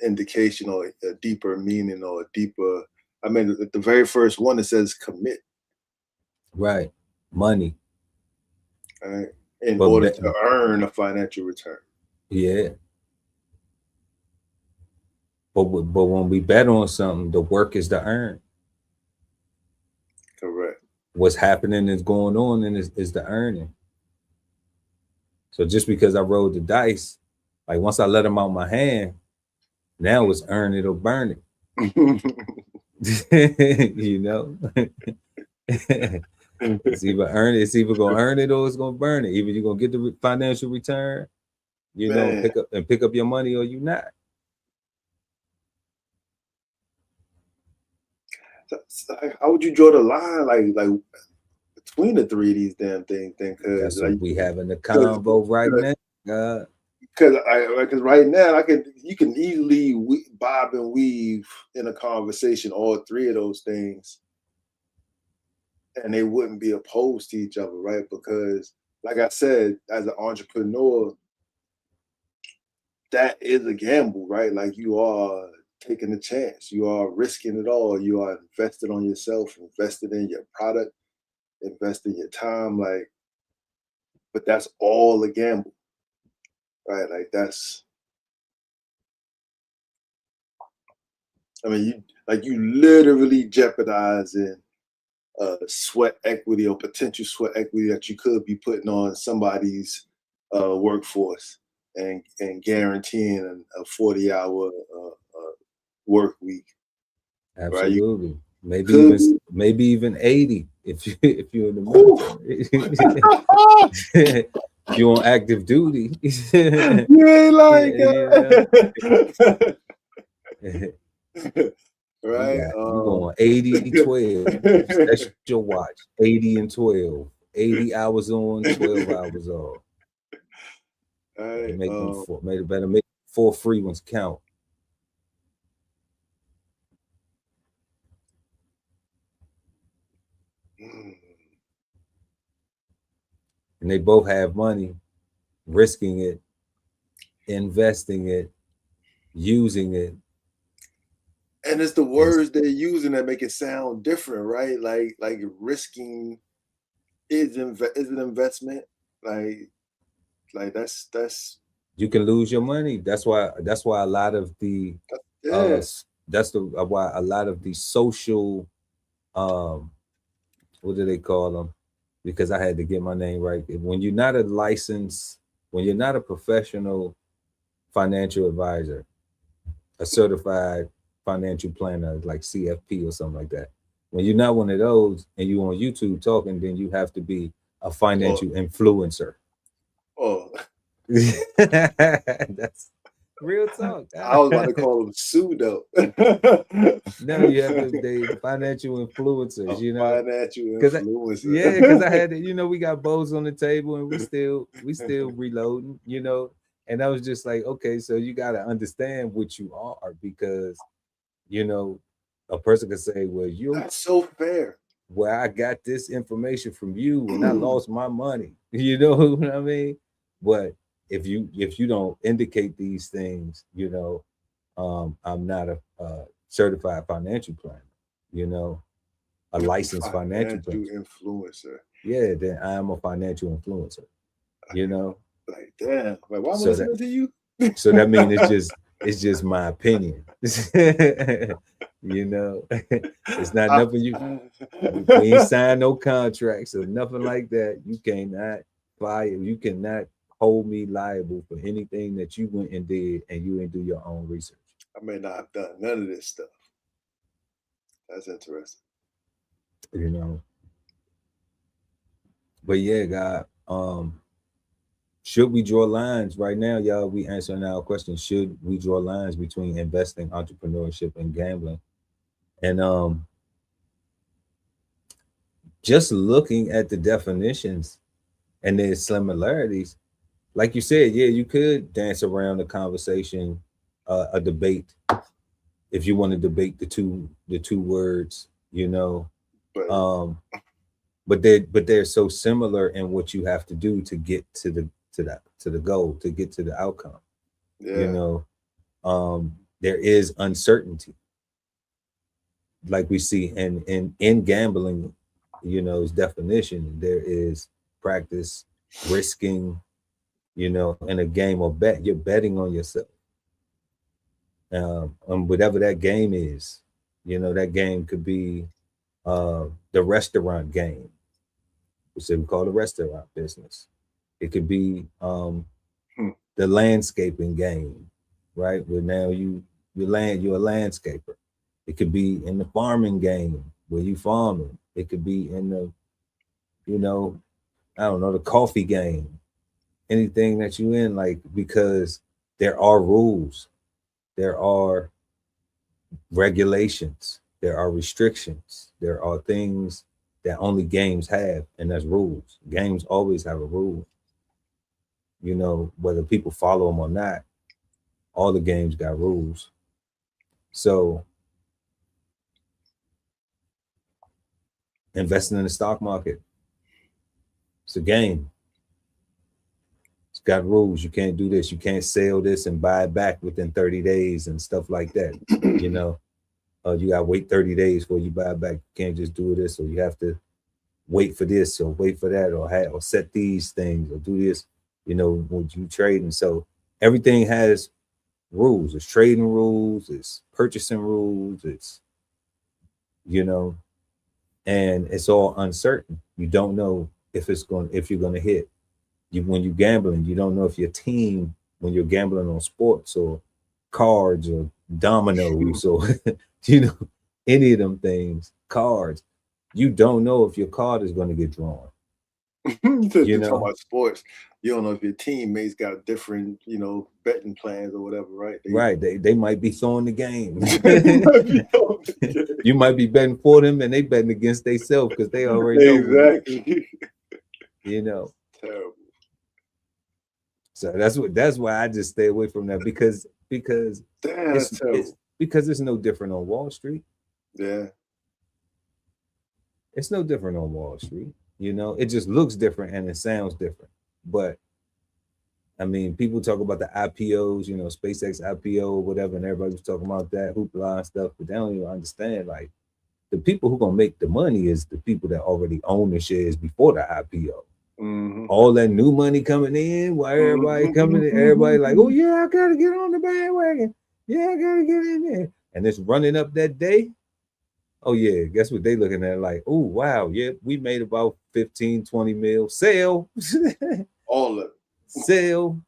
indication, or a deeper meaning, or a deeper. I mean, the very first one, it says commit. Right, money. Right, in order to earn a financial return. Yeah. But when we bet on something, the work is to earn. Correct. What's happening is going on, and is the earning. So just because I rolled the dice, like once I let them out my hand, now it's earn it or burn it. You know, it's either gonna earn it or it's gonna burn it. Either you're gonna get the financial return, you know, pick up your money, or you not. So how would you draw the line, like between the three of these damn things? That's what we having the convo right now. Because right now you can easily bob and weave in a conversation all three of those things. and they wouldn't be opposed to each other, right? Because, like I said, as an entrepreneur, that is a gamble, right? Like you are taking a chance, you are risking it all, you are invested on yourself, invested in your product, invested your time, like, but that's all a gamble, right? Like that's, I mean, you literally jeopardizing sweat equity or potential sweat equity that you could be putting on somebody's workforce and guaranteeing a 40-hour work week. Absolutely. Right? Maybe even 80 if you're in the military. You're on active duty. You ain't like right? You going 80-12. That's your watch. 80 and 12. 80 hours on, 12 hours off. Right. Better make 4 free ones count. And they both have money, risking it, investing it, using it. And it's the words they're using that make it sound different, right? Like risking is an investment. Like that's you can lose your money. That's why a lot of the why a lot of the social what do they call them? Because I had to get my name right. When you're not a licensed, when you're not a professional financial advisor, a certified financial planner like CFP or something like that. When you're not one of those and you on YouTube talking, then you have to be a financial influencer. Oh, that's real talk. I was about to call them pseudo. No, you have to the financial influencers, you know. Financial influencers. Because I had to, you know, we got bowls on the table and we still reloading, you know. And I was just like, okay, so you got to understand what you are, because, you know, a person could say, well, that's so fair. Well, I got this information from you and I lost my money. You know what I mean? But if you don't indicate these things, you know, I'm not a certified financial planner, you know, a licensed financial influencer. Yeah, then I am a financial influencer, you know. Like, damn, like, why am I listening to you? So that means it's just my opinion. You know, it's not nothing we ain't signed no contracts or nothing like that. You cannot you cannot hold me liable for anything that you went and did and you didn't do your own research. I may not have done none of this stuff. That's interesting. You know. But yeah, God, should we draw lines right now, y'all? We answering our question. Should we draw lines between investing, entrepreneurship, and gambling? And just looking at the definitions and their similarities, like you said, yeah, you could dance around the conversation, a debate, if you want to debate the two words, you know. But they're so similar in what you have to do to get to the goal, to get to the outcome. Yeah. You know, there is uncertainty, like we see in gambling, you know, its definition. There is practice, risking, you know, in a game or bet. You're betting on yourself. Whatever that game is, you know, that game could be the restaurant game. We call the restaurant business. It could be the landscaping game, right? Where now you're a landscaper. It could be in the farming game where you farming. It could be in the, you know, I don't know, the coffee game. Anything that you in, like, because there are rules, there are regulations, there are restrictions, there are things that only games have, and that's rules. Games always have a rule. You know, whether people follow them or not, all the games got rules. So Investing in the stock market. It's a game. It's got rules. You can't do this. You can't sell this and buy it back within 30 days and stuff like that. You know, you got to wait 30 days before you buy it back. You can't just do this, or you have to wait for this or wait for that, or set these things or do this, you know, when you trading. So everything has rules. It's trading rules, it's purchasing rules, it's, you know, and it's all uncertain. You don't know if you're gonna hit. When you're gambling, you don't know if your team, when you're gambling on sports or cards or dominoes or you know, any of them things, cards, you don't know if your card is going to get drawn. You know, talking about sports, you don't know if your teammates got different, you know, betting plans or whatever, right? They might be throwing the game. You might be betting for them, and they betting against themselves because they already know. Exactly. You know, terrible. So that's why I just stay away from that because Damn, it's no different on Wall Street. Yeah. It's no different on Wall Street. You know, it just looks different and it sounds different. But I mean, people talk about the IPOs, you know, SpaceX IPO, whatever, and everybody's talking about that hoopla and stuff, but they don't even understand, like, the people who gonna make the money is the people that already own the shares before the IPO. Mm-hmm. All that new money coming in, while everybody coming in, everybody like, oh yeah, I gotta get on the bandwagon. Yeah, I gotta get in there. And it's running up that day. Oh yeah, guess what they looking at? Like, oh wow, yeah, we made about 15, 20 mil. Sale. All of it. Sale.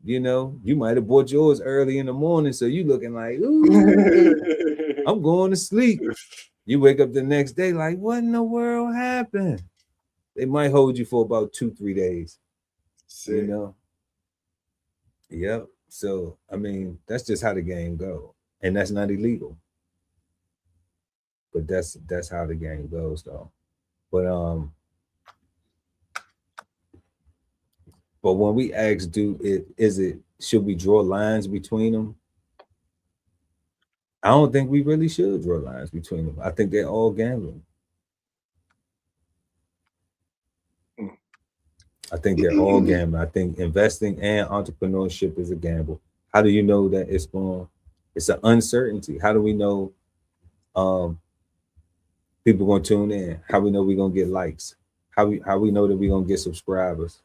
You know, you might have bought yours early in the morning, so you looking like, ooh, I'm going to sleep. You wake up the next day like, what in the world happened? They might hold you for about 2-3 days. Sick. You know? Yep. So I mean, that's just how the game goes. And that's not illegal. But that's how the game goes though. But when we ask, should we draw lines between them? I don't think we really should draw lines between them. I think they're all gambling. I think they're all gambling. I think investing and entrepreneurship is a gamble. How do you know that it's an uncertainty? How do we know people gonna tune in? How we know we're gonna get likes? How we know that we're gonna get subscribers?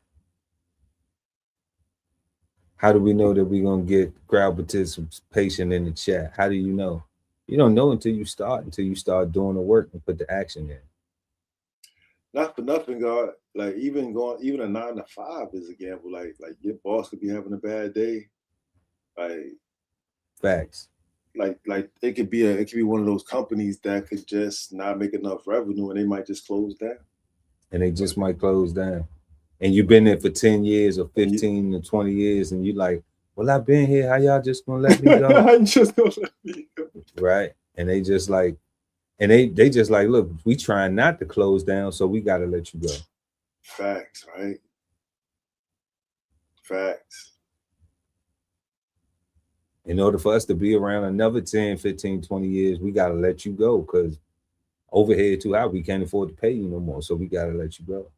How do we know that we're gonna get crowd participation in the chat? How do you know? You don't know until you start doing the work and put the action in. Not for nothing, God. Like even a 9 to 5 is a gamble. Like your boss could be having a bad day. Like facts. Like it could be one of those companies that could just not make enough revenue and they might just close down. And they just might close down. And you've been there for 10 years or 15 or 20 years, and you like, well, I've been here. How y'all just gonna let me go? I'm just gonna let me go. Right. And they just like, they just like, look, we trying not to close down, so we gotta let you go. Facts, right? Facts. In order for us to be around another 10, 15, 20 years, we gotta let you go because overhead too high. We can't afford to pay you no more, so we gotta let you go.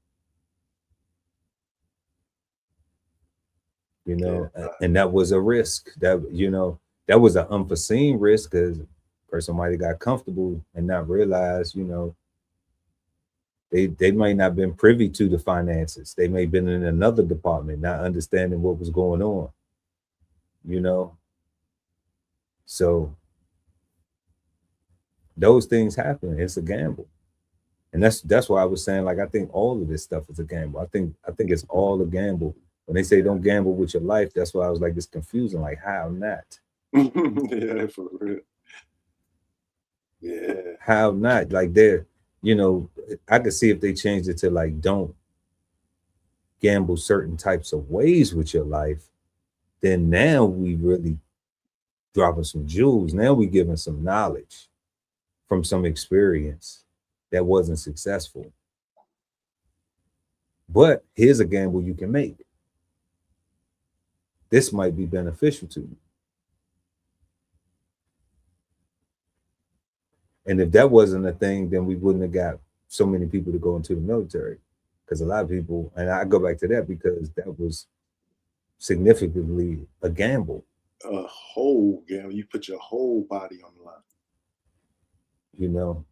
You know, and that was a risk. That, you know, that was an unforeseen risk because person might have got comfortable and not realized, you know, they might not have been privy to the finances. They may have been in another department, not understanding what was going on, you know. So those things happen. It's a gamble. And that's why I was saying, like, I think all of this stuff is a gamble. I think it's all a gamble. When they say don't gamble with your life, that's why I was like, it's confusing. Like, how not? Yeah, for real. Yeah. How not? Like, they're, you know, I could see if they changed it to like, don't gamble certain types of ways with your life, then now we really dropping some jewels. Now we giving some knowledge from some experience that wasn't successful. But here's a gamble you can make. This might be beneficial to you. And if that wasn't a thing, then we wouldn't have got so many people to go into the military, because a lot of people, and I go back to that because that was significantly a gamble. A whole gamble. You put your whole body on the line. You know,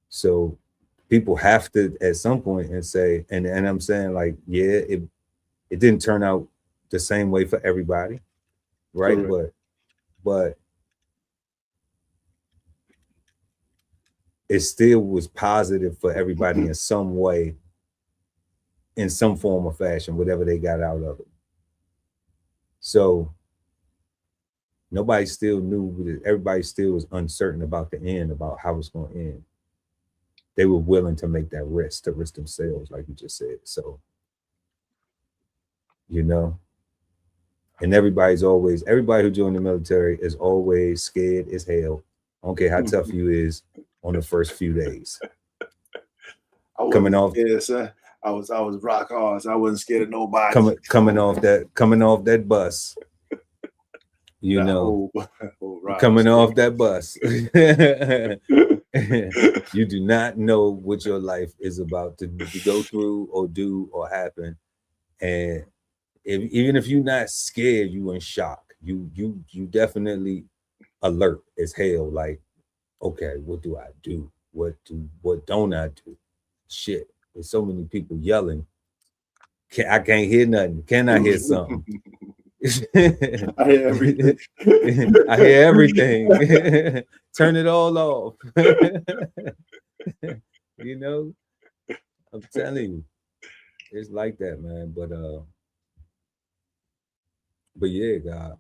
so people have to at some point and say, and I'm saying, like, yeah, it didn't turn out the same way for everybody, right? Correct. But it still was positive for everybody in some way, in some form or fashion, whatever they got out of it. So nobody still knew, everybody still was uncertain about the end, about how it's going to end. They were willing to make that risk, to risk themselves, like you just said. So, you know, and everybody who joined the military is always scared as hell. I don't care how tough you is on the first few days. Coming off, yes, I was rock hard. I wasn't scared of nobody. Coming off that bus. You know, coming off that bus. You do not know what your life is about to go through or do or happen. And even if you're not scared, you in shock. You definitely alert as hell. Like, okay, what do I do? What don't I do? Shit, there's so many people yelling. I can't hear nothing. Can I hear something? I hear everything. I hear everything. Turn it all off. You know, I'm telling you, it's like that, man. But yeah, God.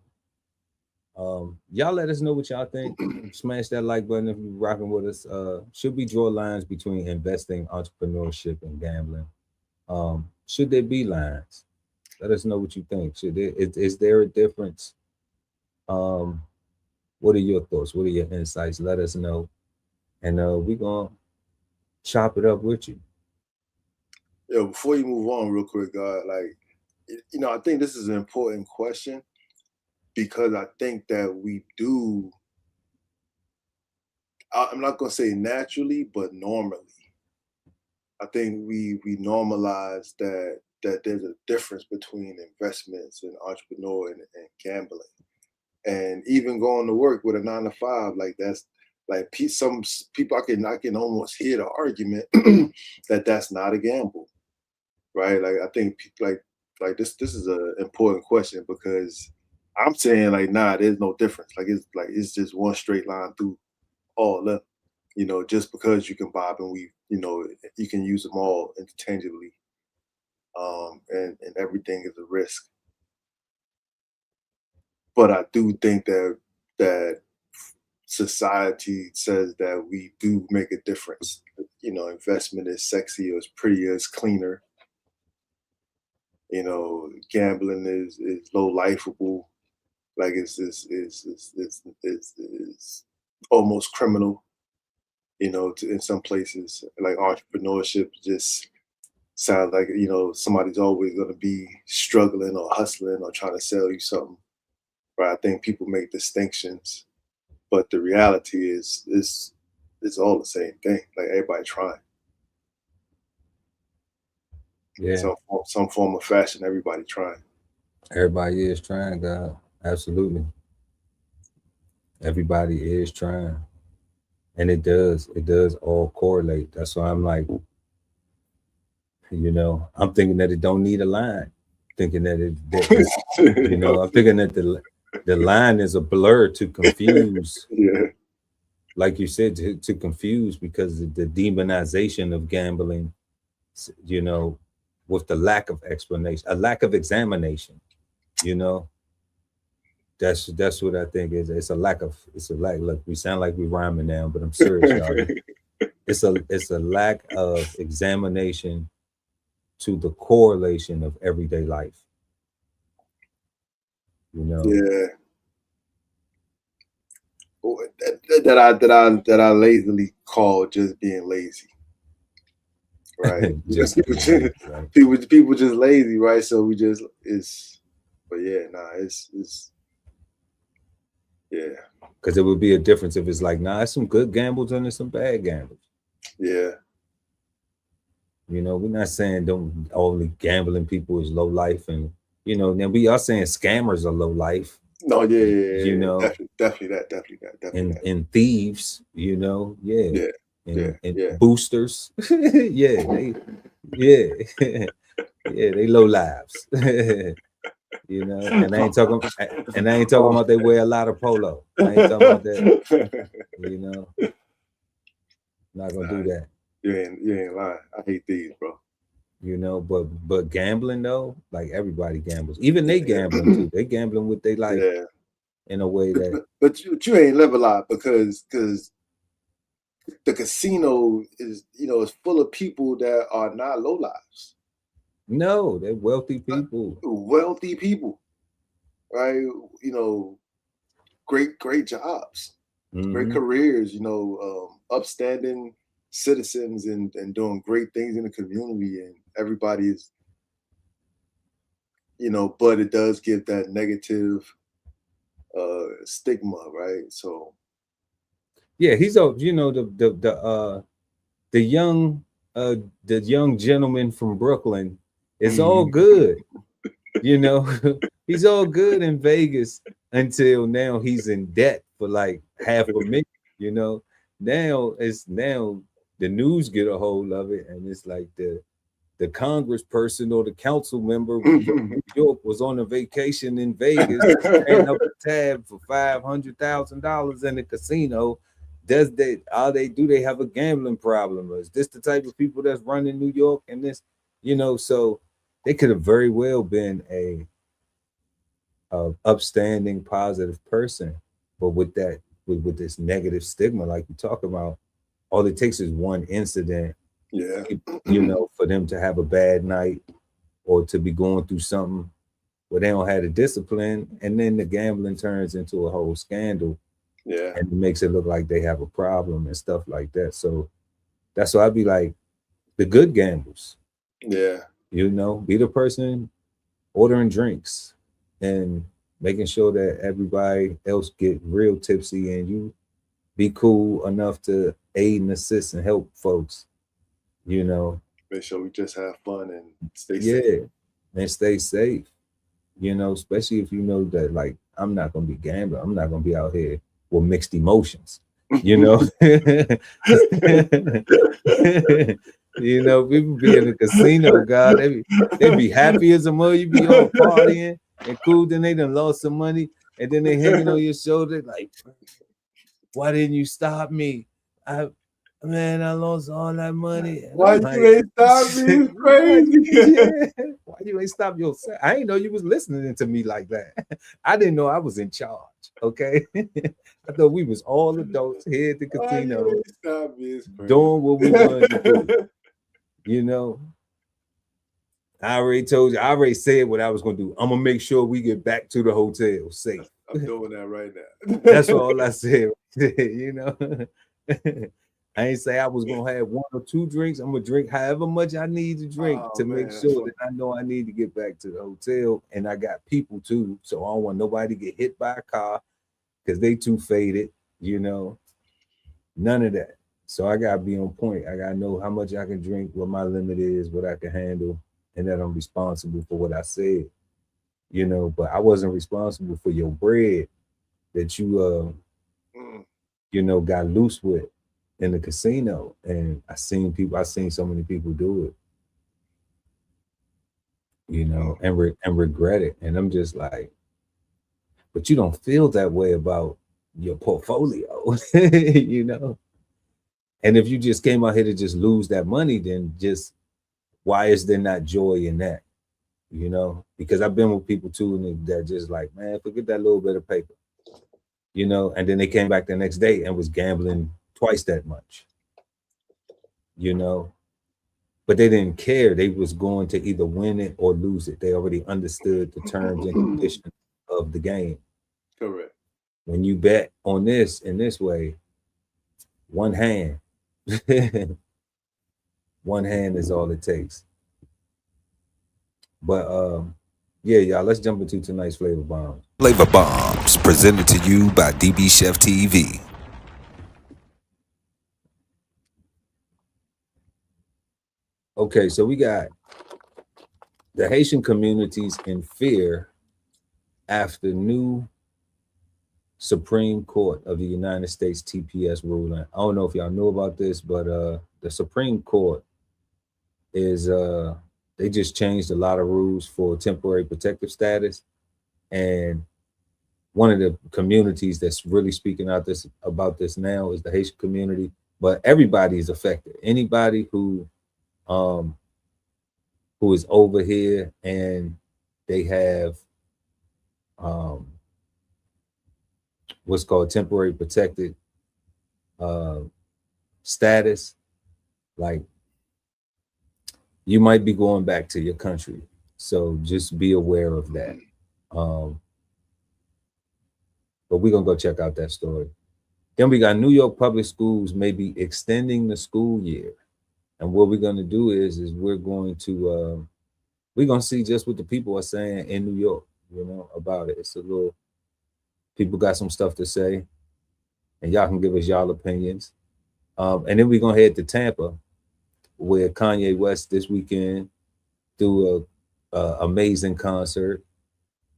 Y'all let us know what y'all think. Smash that like button if you're rocking with us. Should we draw lines between investing, entrepreneurship, and gambling? Should there be lines? Let us know what you think. Is there a difference? What are your thoughts? What are your insights? Let us know. And we're gonna chop it up with you. Yo, before you move on real quick, God, like, you know, I think this is an important question, because I think that we do, I'm not gonna say naturally, but normally, I think we normalize that there's a difference between investments and entrepreneur and gambling. And even going to work with a 9-to-5, like that's like some people, I can almost hear the argument that that's not a gamble, right? Like, I think people like this is an important question, because I'm saying, like, nah, there's no difference. It's just one straight line through all of them. You know, just because you can bob and weave, you know, you can use them all interchangeably, and everything is a risk. But I do think that society says that we do make a difference. You know, investment is sexy, or it's prettier, it's cleaner. You know, gambling is low lifeable. Like, it's almost criminal. You know, in some places, like entrepreneurship just sounds like, you know, somebody's always going to be struggling or hustling or trying to sell you something. Right? I think people make distinctions, but the reality is it's all the same thing. Like, everybody trying. Yeah. Some form of fashion, everybody trying. Everybody is trying, God. Absolutely. Everybody is trying. And it does all correlate. That's why I'm like, you know, I'm thinking that it don't need a line. Thinking that you know, I'm thinking that the line is a blur to confuse. Yeah. Like you said, to confuse, because of the demonization of gambling, you know, with the lack of explanation, a lack of examination, you know. That's what I think is. It's a lack. Look, we sound like we rhyming now, but I'm serious, y'all. It's a lack of examination to the correlation of everyday life. You know. Yeah. That I lazily call just being lazy. Right. People just lazy, right? So we just but yeah, nah, it's Yeah. Because it would be a difference if it's like, nah, there's some good gambles and there's some bad gambles. Yeah. You know, we're not saying don't only gambling people is low life, and you know, then we are saying scammers are low life. No, yeah, you know, definitely that. And thieves, you know, Yeah. And boosters, yeah, yeah, they low lives. You know, and I ain't talking about they wear a lot of polo. I ain't talking about that. You know, not gonna do that. You ain't lying. I hate thieves, bro. You know, but gambling though, like everybody gambles. Even they gambling too. They gambling with their life in a way that. But you ain't live a lot because the casino is, you know, is full of people that are not low lives. No, they're wealthy people. Wealthy people, right? You know, great jobs, great careers. You know, upstanding citizens and doing great things in the community, and everybody is, you know, but it does give that negative stigma, right? So yeah, he's you know, the young gentleman from Brooklyn is all good. You know, he's all good in Vegas until now he's in debt for like $500,000. You know, now the news get a hold of it, and it's like the congressperson or the council member from New York was on a vacation in Vegas, ran up a tab for $500,000 in the casino. Do they have a gambling problem? Or is this the type of people that's running New York? And this, you know, so they could have very well been a upstanding, positive person, but with this negative stigma, like you talk about, all it takes is one incident. Yeah, you know, for them to have a bad night or to be going through something where they don't have the discipline, and then the gambling turns into a whole scandal. Yeah, and it makes it look like they have a problem and stuff like that. So that's why I'd be like, the good gambles. Yeah, you know, be the person ordering drinks and making sure that everybody else get real tipsy, and you be cool enough to aid and assist and help folks. You know, make sure we just have fun and stay safe. And stay safe. You know, especially if you know that, like, I'm not gonna be gambling. I'm not gonna be out here with mixed emotions. You know, you know, people be in the casino, God, they be happy as a mother. You be all partying and cool, then they done lost some money, and then they hanging on your shoulder like, why didn't you stop me? Man, I lost all that money. And why you ain't stop me? It's crazy. Why you ain't stop yourself? I didn't know you was listening to me like that. I didn't know I was in charge. Okay. I thought we was all adults here at the casino doing what we wanted to do. You know, I already told you, I already said what I was gonna do. I'm gonna make sure we get back to the hotel safe. I'm doing that right now. That's all I said. You know. I ain't say I was gonna have 1 or 2 drinks. I'm gonna drink however much I need to drink to make sure that I know I need to get back to the hotel. And I got people too, so I don't want nobody to get hit by a car because they too faded, you know. None of that. So I gotta be on point. I gotta know how much I can drink, what my limit is, what I can handle, and that I'm responsible for what I said. You know, but I wasn't responsible for your bread that you you know, got loose with in the casino. And I seen so many people do it, you know, and regret it. And I'm just like, but you don't feel that way about your portfolio, you know. And if you just came out here to just lose that money, then just why is there not joy in that? You know, because I've been with people too that just like, man, forget that little bit of paper, you know, and then they came back the next day and was gambling twice that much, you know, but they didn't care. They was going to either win it or lose it. They already understood the terms and conditions of the game. Correct. When you bet on this in this way, one hand, one hand is all it takes. But Yeah, y'all, let's jump into tonight's Flavor Bombs. Flavor Bombs, presented to you by DBCHEFTV. Okay, so we got the Haitian communities in fear after new Supreme Court of the United States TPS ruling. I don't know if y'all know about this, but the Supreme Court is they just changed a lot of rules for temporary protective status, and one of the communities that's really speaking out about this now is the Haitian community. But everybody is affected. Anybody who is over here and they have what's called temporary protected status, like you might be going back to your country. So just be aware of that. But we're gonna go check out that story. Then we got New York public schools may be extending the school year. And what we're gonna do is we're going to see just what the people are saying in New York, about it. It's a little, people got some stuff to say, and y'all can give us y'all opinions. And then we're gonna head to Tampa, where Kanye West this weekend threw a amazing concert,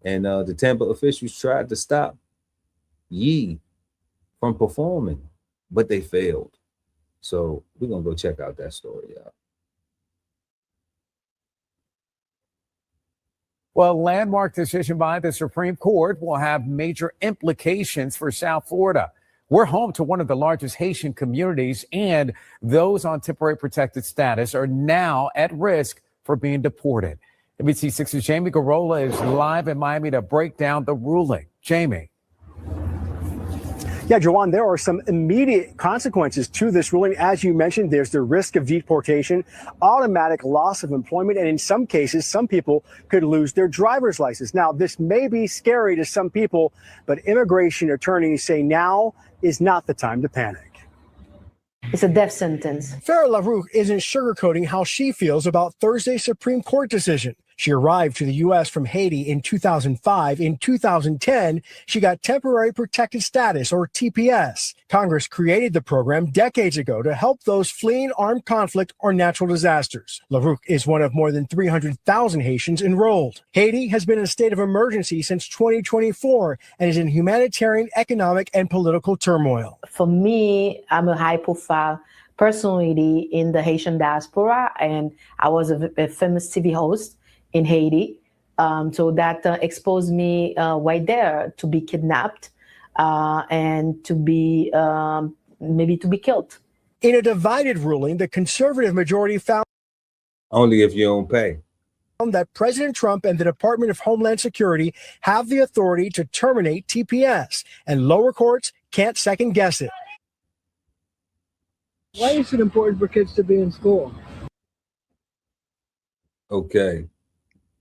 and the Tampa officials tried to stop Ye from performing, but they failed. So we're gonna go check out that story, y'all. Well, landmark decision by the Supreme Court will have major implications for South Florida. We're home to one of the largest Haitian communities, and those on temporary protected status are now at risk for being deported. NBC6's Jamie Garola is live in Miami to break down the ruling. Jamie. Yeah, Jawan, there are some immediate consequences to this ruling. As you mentioned, there's the risk of deportation, automatic loss of employment, and in some cases, some people could lose their driver's license. Now, this may be scary to some people, but immigration attorneys say now is not the time to panic. It's a death sentence. Farah LaRue isn't sugarcoating how she feels about Thursday's Supreme Court decision. She arrived to the U.S. from Haiti in 2005. In 2010, she got temporary protected status, or TPS. Congress created the program decades ago to help those fleeing armed conflict or natural disasters. LaRue is one of more than 300,000 Haitians enrolled. Haiti has been in a state of emergency since 2024 and is in humanitarian, economic, and political turmoil. For me, I'm a high-profile personality in the Haitian diaspora, and I was a famous TV host in Haiti. So that exposed me right there to be kidnapped and to be maybe to be killed. In a divided ruling, the conservative majority found only if you don't pay that President Trump and the Department of Homeland Security have the authority to terminate TPS, and lower courts can't second guess it. Why is it important for kids to be in school? Okay.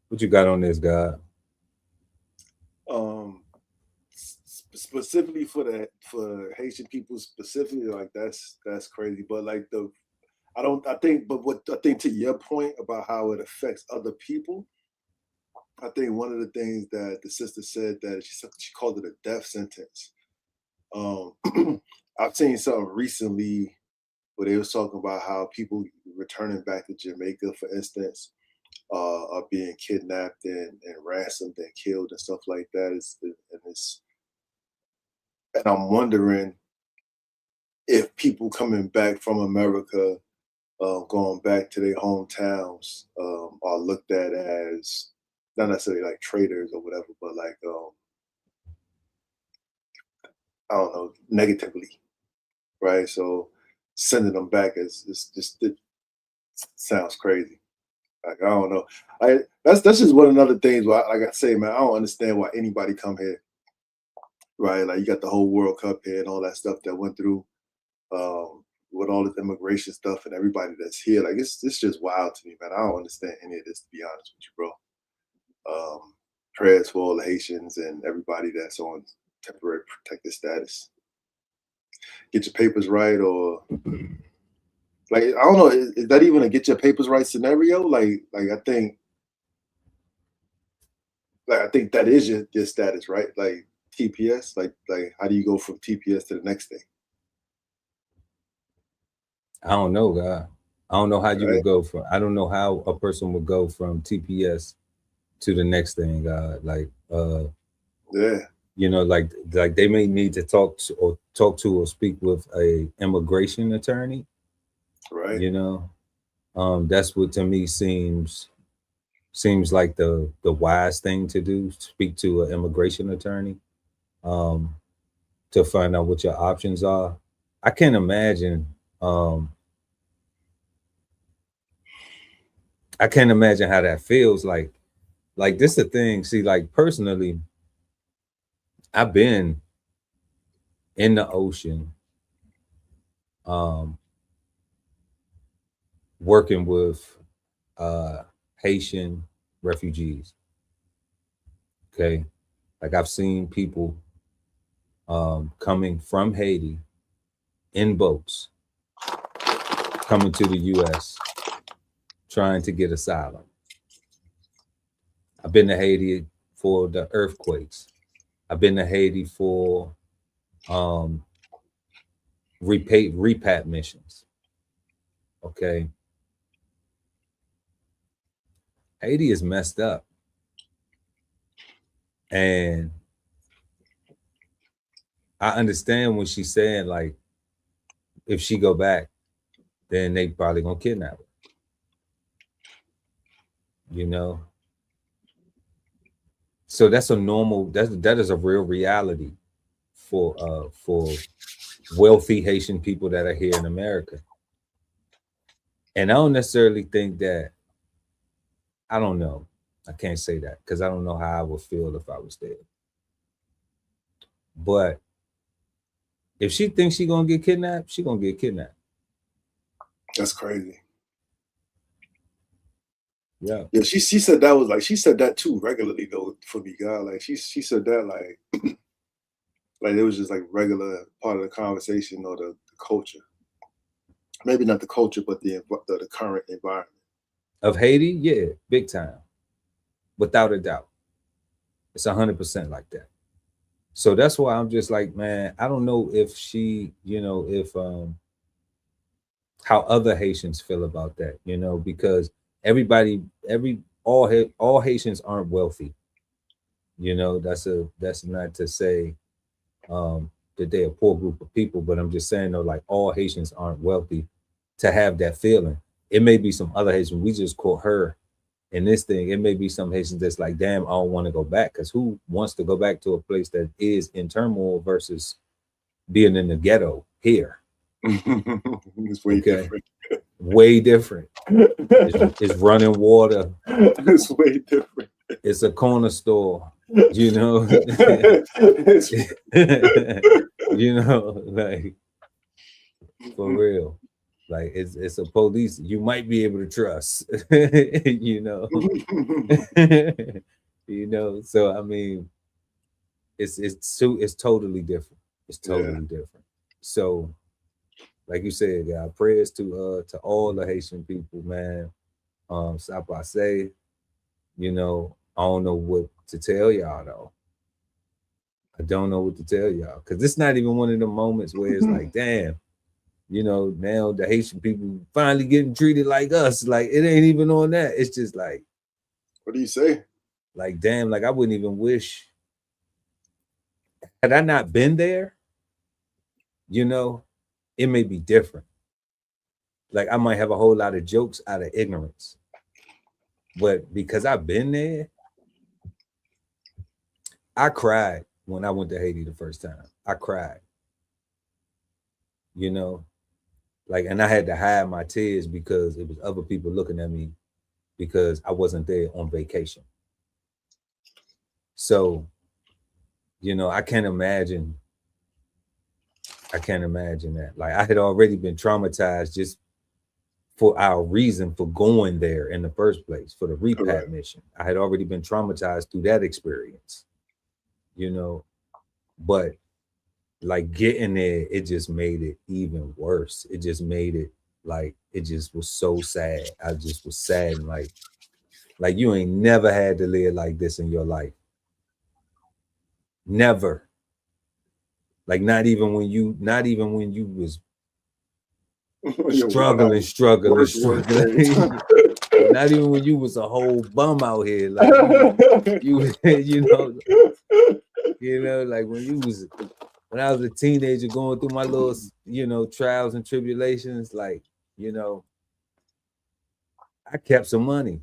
What you got on this, God? Specifically for Haitian people specifically, like that's crazy. But like I think to your point about how it affects other people, I think one of the things that the sister said that she called it a death sentence. I've seen something recently where they was talking about how people returning back to Jamaica, for instance, are being kidnapped and ransomed and killed and stuff like that. And I'm wondering if people coming back from America, going back to their hometowns, are looked at as not necessarily like traitors or whatever, but like I don't know, negatively, right? So sending them back it sounds crazy. Like, I don't know. That's just one of the other things where, like I say, man, I don't understand why anybody come here, right? Like, you got the whole World Cup here and all that stuff that went through with all this immigration stuff and everybody that's here. Like, it's just wild to me, man. I don't understand any of this, to be honest with you, bro. Prayers for all the Haitians and everybody that's on temporary protected status. Get your papers right, or like, I don't know, is that even a get your papers right scenario? Like I think I think that is your status, right? Like TPS, like how do you go from TPS to the next thing? I don't know, God. I don't know how you would go from. I don't know how a person would go from TPS to the next thing, God. Like, yeah, you know, like they may need to talk to or speak with a immigration attorney, right? You know, that's what to me seems like the wise thing to do. Speak to an immigration attorney, to find out what your options are. I can't imagine. I can't imagine how that feels. Like this is the thing. See, like personally, I've been in the ocean, working with Haitian refugees. Okay, like I've seen people coming from Haiti in boats, coming to the U.S. trying to get asylum. I've been to Haiti for the earthquakes. I've been to Haiti for repat missions. Okay. Haiti is messed up. And I understand when she's saying, like, if she go back, then they probably gonna kidnap her. You know? So that's a normal, that is a real reality for wealthy Haitian people that are here in America. And I don't necessarily think that, I don't know. I can't say that because I don't know how I would feel if I was there. But if she thinks she's gonna get kidnapped, she's gonna get kidnapped. That's crazy. Yeah. Yeah, she said that was like, she said that too regularly though for me, God. Like she said that like like it was just like regular part of the conversation or the culture. Maybe not the culture, but the current environment. Of Haiti, yeah, big time. Without a doubt. It's 100% like that. So that's why I'm just like, man, I don't know if she, you know, if how other Haitians feel about that, you know, because all Haitians aren't wealthy. You know, that's not to say that they're a poor group of people, but I'm just saying though, like all Haitians aren't wealthy to have that feeling. It may be some other Haitians. We just caught her in this thing. It may be some Haitians that's like, damn, I don't want to go back, because who wants to go back to a place that is in turmoil versus being in the ghetto here? It's way different. Way different. It's running water. It's way different. It's a corner store, you know. You know, like for real. Like it's a police you might be able to trust, you know. You know, so I mean, it's totally different. It's totally different. So, like you said, God, prayers to all the Haitian people, man. Stop by say, you know, I don't know what to tell y'all though. I don't know what to tell y'all, because it's not even one of the moments where it's like, damn, you know, now the Haitian people finally getting treated like us. Like it ain't even on that. It's just like, what do you say? Like, damn, like I wouldn't even wish, had I not been there, you know, it may be different. Like I might have a whole lot of jokes out of ignorance, but because I've been there, I cried when I went to Haiti the first time. I cried, you know, like, and I had to hide my tears because it was other people looking at me because I wasn't there on vacation. So, you know, I can't imagine that. Like I had already been traumatized just for our reason for going there in the first place, for the repat mission. I had already been traumatized through that experience, you know, but like getting there, it just made it even worse. It just made it like, it just was so sad. I just was sad. And like you ain't never had to live like this in your life. Never. Like not even when you was struggling. Not even when you was a whole bum out here. Like you like when I was a teenager going through my little, trials and tribulations, like, I kept some money,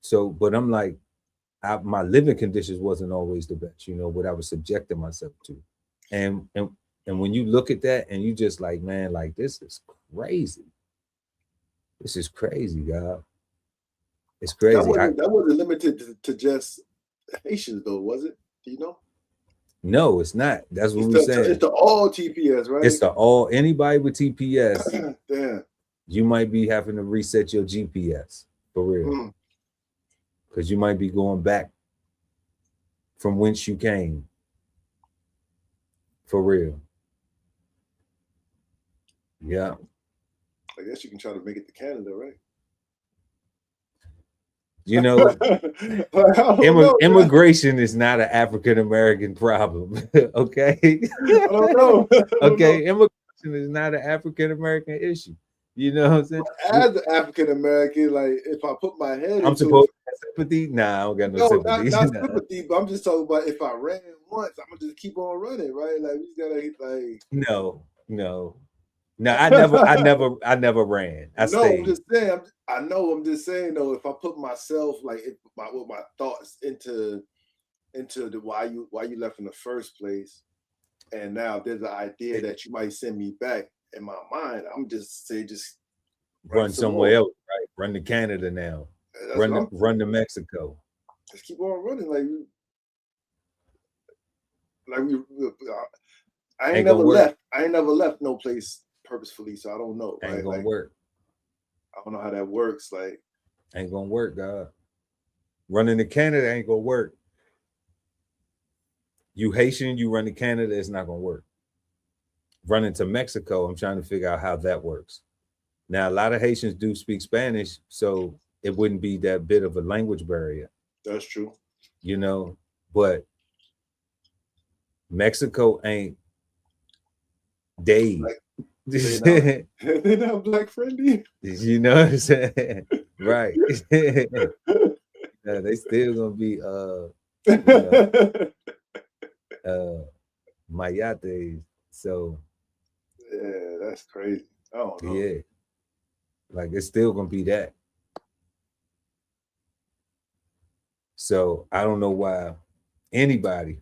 So, but I'm like, my living conditions wasn't always the best, what I was subjecting myself to. And when you look at that and you just like, man, like this is crazy. This is crazy, God. It's crazy. That wasn't limited to just Haitians, though, was it? Do you know? No, it's not. That's what we're saying. It's to all TPS, right? It's to all anybody with TPS. Damn. You might be having to reset your GPS for real, because you might be going back from whence you came. For real. Yeah. I guess you can try to make it to Canada, right? Immigration is not an African American problem. Okay. I don't know. Okay, immigration is not an African American issue. You know what I'm saying? As an African American, like if I put my head I'm supposed to have sympathy. Nah, I don't got no sympathy. Not sympathy, but I'm just talking about if I ran once, I'm gonna just keep on running, right? Like we just gotta like. No. I never ran. I stayed. I'm just saying. I'm just saying though. If I put myself with my thoughts into the why you left in the first place, and now there's an idea that you might send me back. In my mind, I'm just run somewhere else, right? Run to Canada now. Run to Mexico. Just keep on running, I ain't never left. I ain't never left no place purposefully, so I don't know. Ain't gonna work. I don't know how that works. Like, ain't gonna work, God. Running to Canada ain't gonna work. You Haitian, you run to Canada, it's not gonna work. Running to Mexico, I'm trying to figure out how that works. Now, a lot of Haitians do speak Spanish, so it wouldn't be that bit of a language barrier. That's true. But Mexico ain't Dave. They're not black friendly. You know what I'm saying? Right. They still gonna be Mayates. So yeah, that's crazy. I don't know. Yeah. Like it's still gonna be that. So I don't know why anybody,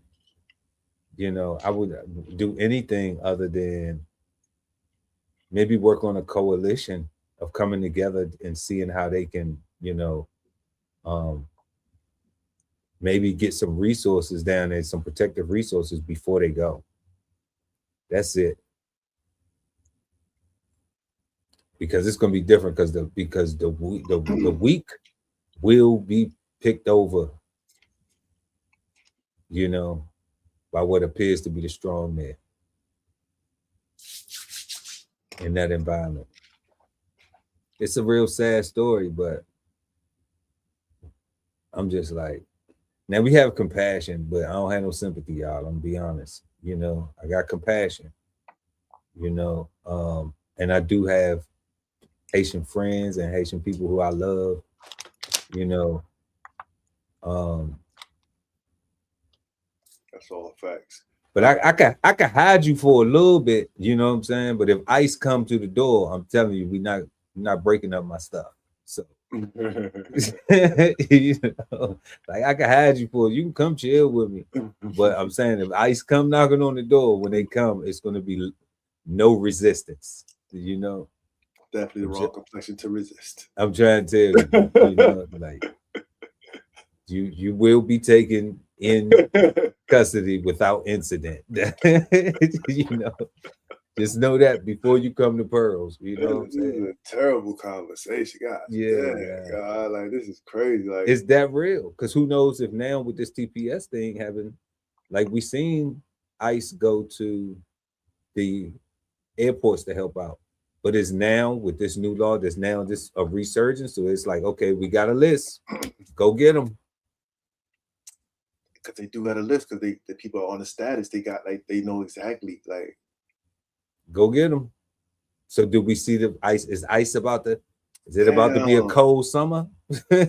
I would do anything other than maybe work on a coalition of coming together and seeing how they can, maybe get some resources down there, some protective resources before they go. That's it. Because it's gonna be different because the weak will be picked over, by what appears to be the strong man in that environment. It's a real sad story, but I'm just like, now we have compassion, but I don't have no sympathy, y'all. I'm gonna be honest. I got compassion, and I do have Haitian friends and Haitian people who I love, That's all facts. But I can hide you for a little bit, you know what I'm saying? But if ICE come to the door, I'm telling you, we're not breaking up my stuff. So like I can hide you for, you can come chill with me. But I'm saying if ICE come knocking on the door, when they come, it's gonna be no resistance, Definitely the wrong complexion to resist. I'm trying to tell you, like you will be taken in custody without incident. Just know that before you come to Pearls. You know what I'm saying? This is a terrible conversation, guys. Yeah, God, like this is crazy. Like, is that real? Because who knows if now with this TPS thing having, like we seen ICE go to the airports to help out. But it's now with this new law, there's now just a resurgence. So it's like, okay, we got a list. Go get them. because they do got a list, because the people are on the status. They got like, they know exactly, like, go get them. So do we see the ice? Is ice about to? Is it about to be a cold summer?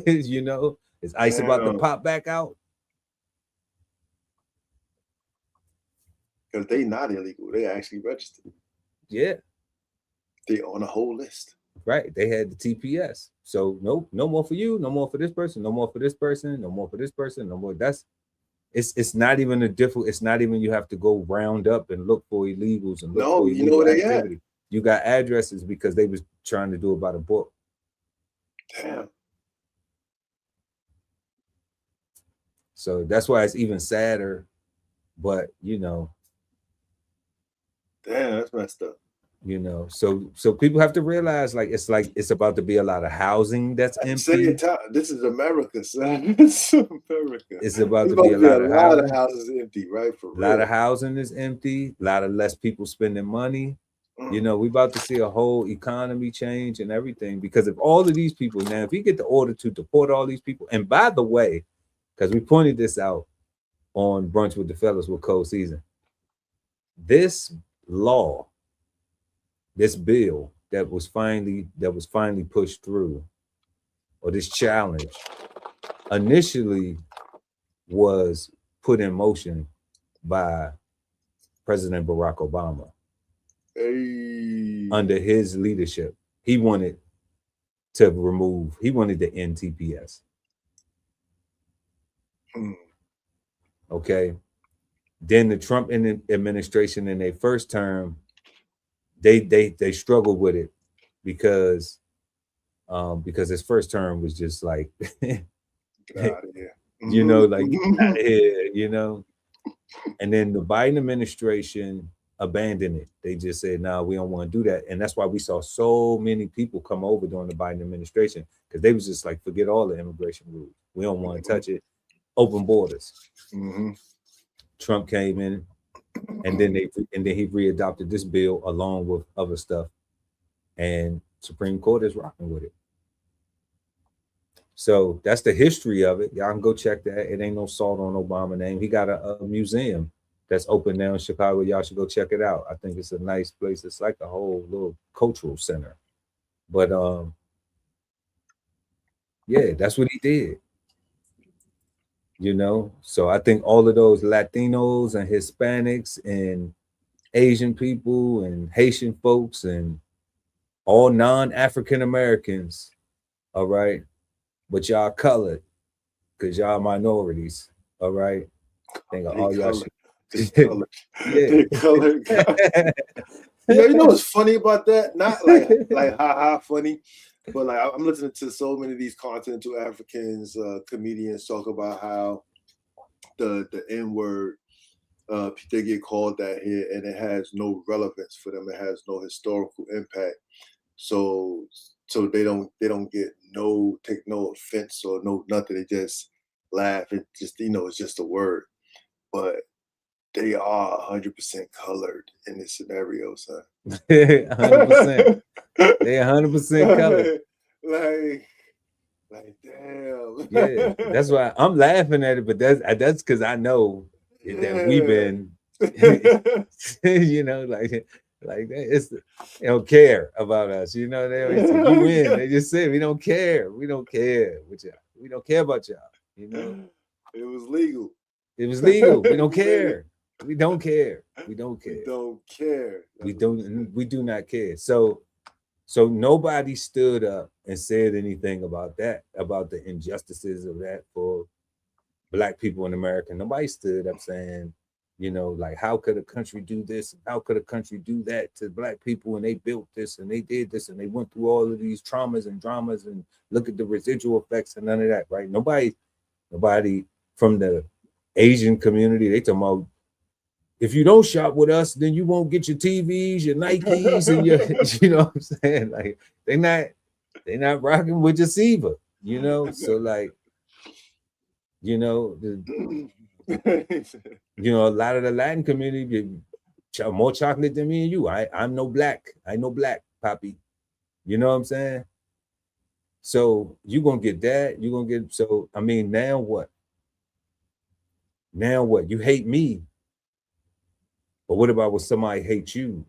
You know, is ice about to pop back out? Because they not illegal. They actually registered. Yeah. They on a whole list. Right. They had the TPS. So nope, no more for you, no more for this person, no more for this person, no more for this person, no more. That's it's not even a difficult, it's not even you have to go round up and look for illegals and look for illegal activity. You got addresses because they was trying to do it by the book. Damn. So that's why it's even sadder. But you know, damn, that's messed up. You know, so people have to realize, like it's about to be a lot of housing that's empty. This is America, son. It's America. It's about to be a lot of houses empty, right? For real. A lot of housing is empty. A lot of less people spending money. You know, we about to see a whole economy change and everything because of all of these people. Now, if we get the order to deport all these people, and by the way, because we pointed this out on Brunch with the Fellas with Cold Season, this law, this bill that was finally pushed through, or this challenge, initially was put in motion by President Barack Obama. Hey. Under his leadership, he wanted to end TPS. Okay. Then the Trump administration in their first term, they struggled with it because his first term was just like get out of here. You know, like get out of here, you know. And then the Biden administration abandoned it. They just said, no, we don't want to do that. And that's why we saw so many people come over during the Biden administration, because they was just like, forget all the immigration rules. We don't want to touch it. Open borders. Trump came in, and then he readopted this bill along with other stuff, and Supreme Court is rocking with it. So that's the history of it. Y'all can go check that. It ain't no salt on Obama name. He got a museum that's open now in Chicago. Y'all should go check it out. I think it's a nice place. It's like a whole little cultural center. But yeah, that's what he did. You know, so I think all of those Latinos and Hispanics and Asian people and Haitian folks and all non-African Americans, all right, but y'all colored because y'all minorities, all right. I think all y'all should. Yeah, colored. You know what's funny about that? Not like ha funny, but like I'm listening to so many of these continental Africans, comedians talk about how the N-word, they get called that here, and it has no relevance for them. It has no historical impact. So they don't take no offense or no nothing. They just laugh. It just, you know, it's just a word. But they are 100% colored in this scenario, son. 100%. They 100% colored. Like damn. Yeah, that's why I'm laughing at it. But that's because I know that we've been, you know, like that. They don't care about us. You know, they always say, you win. They just say we don't care. We don't care with y'all. We don't care about y'all. You know, it was legal. It was legal. We don't care. We don't care. We don't care. We don't care. We do not care. So nobody stood up and said anything about that, about the injustices of that for Black people in America. Nobody stood up saying, you know, like, how could a country do this? How could a country do that to Black people? And they built this and they did this and they went through all of these traumas and dramas and look at the residual effects and none of that, right? Nobody from the Asian community, they talking about, if you don't shop with us, then you won't get your TVs, your Nikes, and your, you know what I'm saying? Like, they not rocking with your Siva, you know? So like, you know, you know, a lot of the Latin community get more chocolate than me and you. I'm no black. I know black, Poppy. You know what I'm saying? So you're gonna get that. You're gonna get, so I mean, now what? Now what? You hate me. But what about when somebody hates you?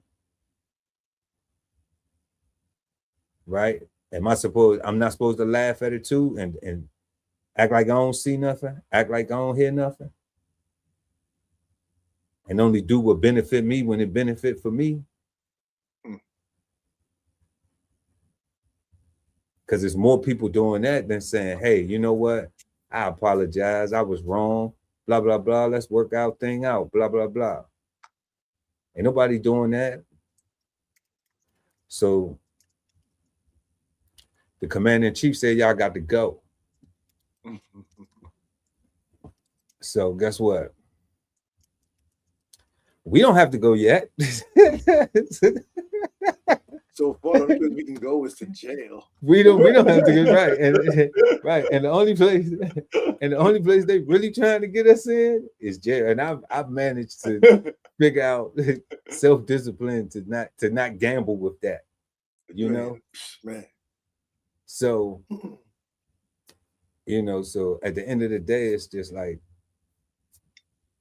Right? I'm not supposed to laugh at it too and act like I don't see nothing, act like I don't hear nothing, and only do what benefit me when it benefit for me? Because there's more people doing that than saying, hey, you know what? I apologize. I was wrong. Blah, blah, blah. Let's work out thing out. Blah, blah, blah. Ain't nobody doing that. So the commander-in-chief said, y'all got to go. So guess what? We don't have to go yet. So far, the only place we can go is to jail. We don't have to get right. And the only place they really trying to get us in is jail. And I've managed to figure out self-discipline to not gamble with that. You know? Man. So, so at the end of the day, it's just like,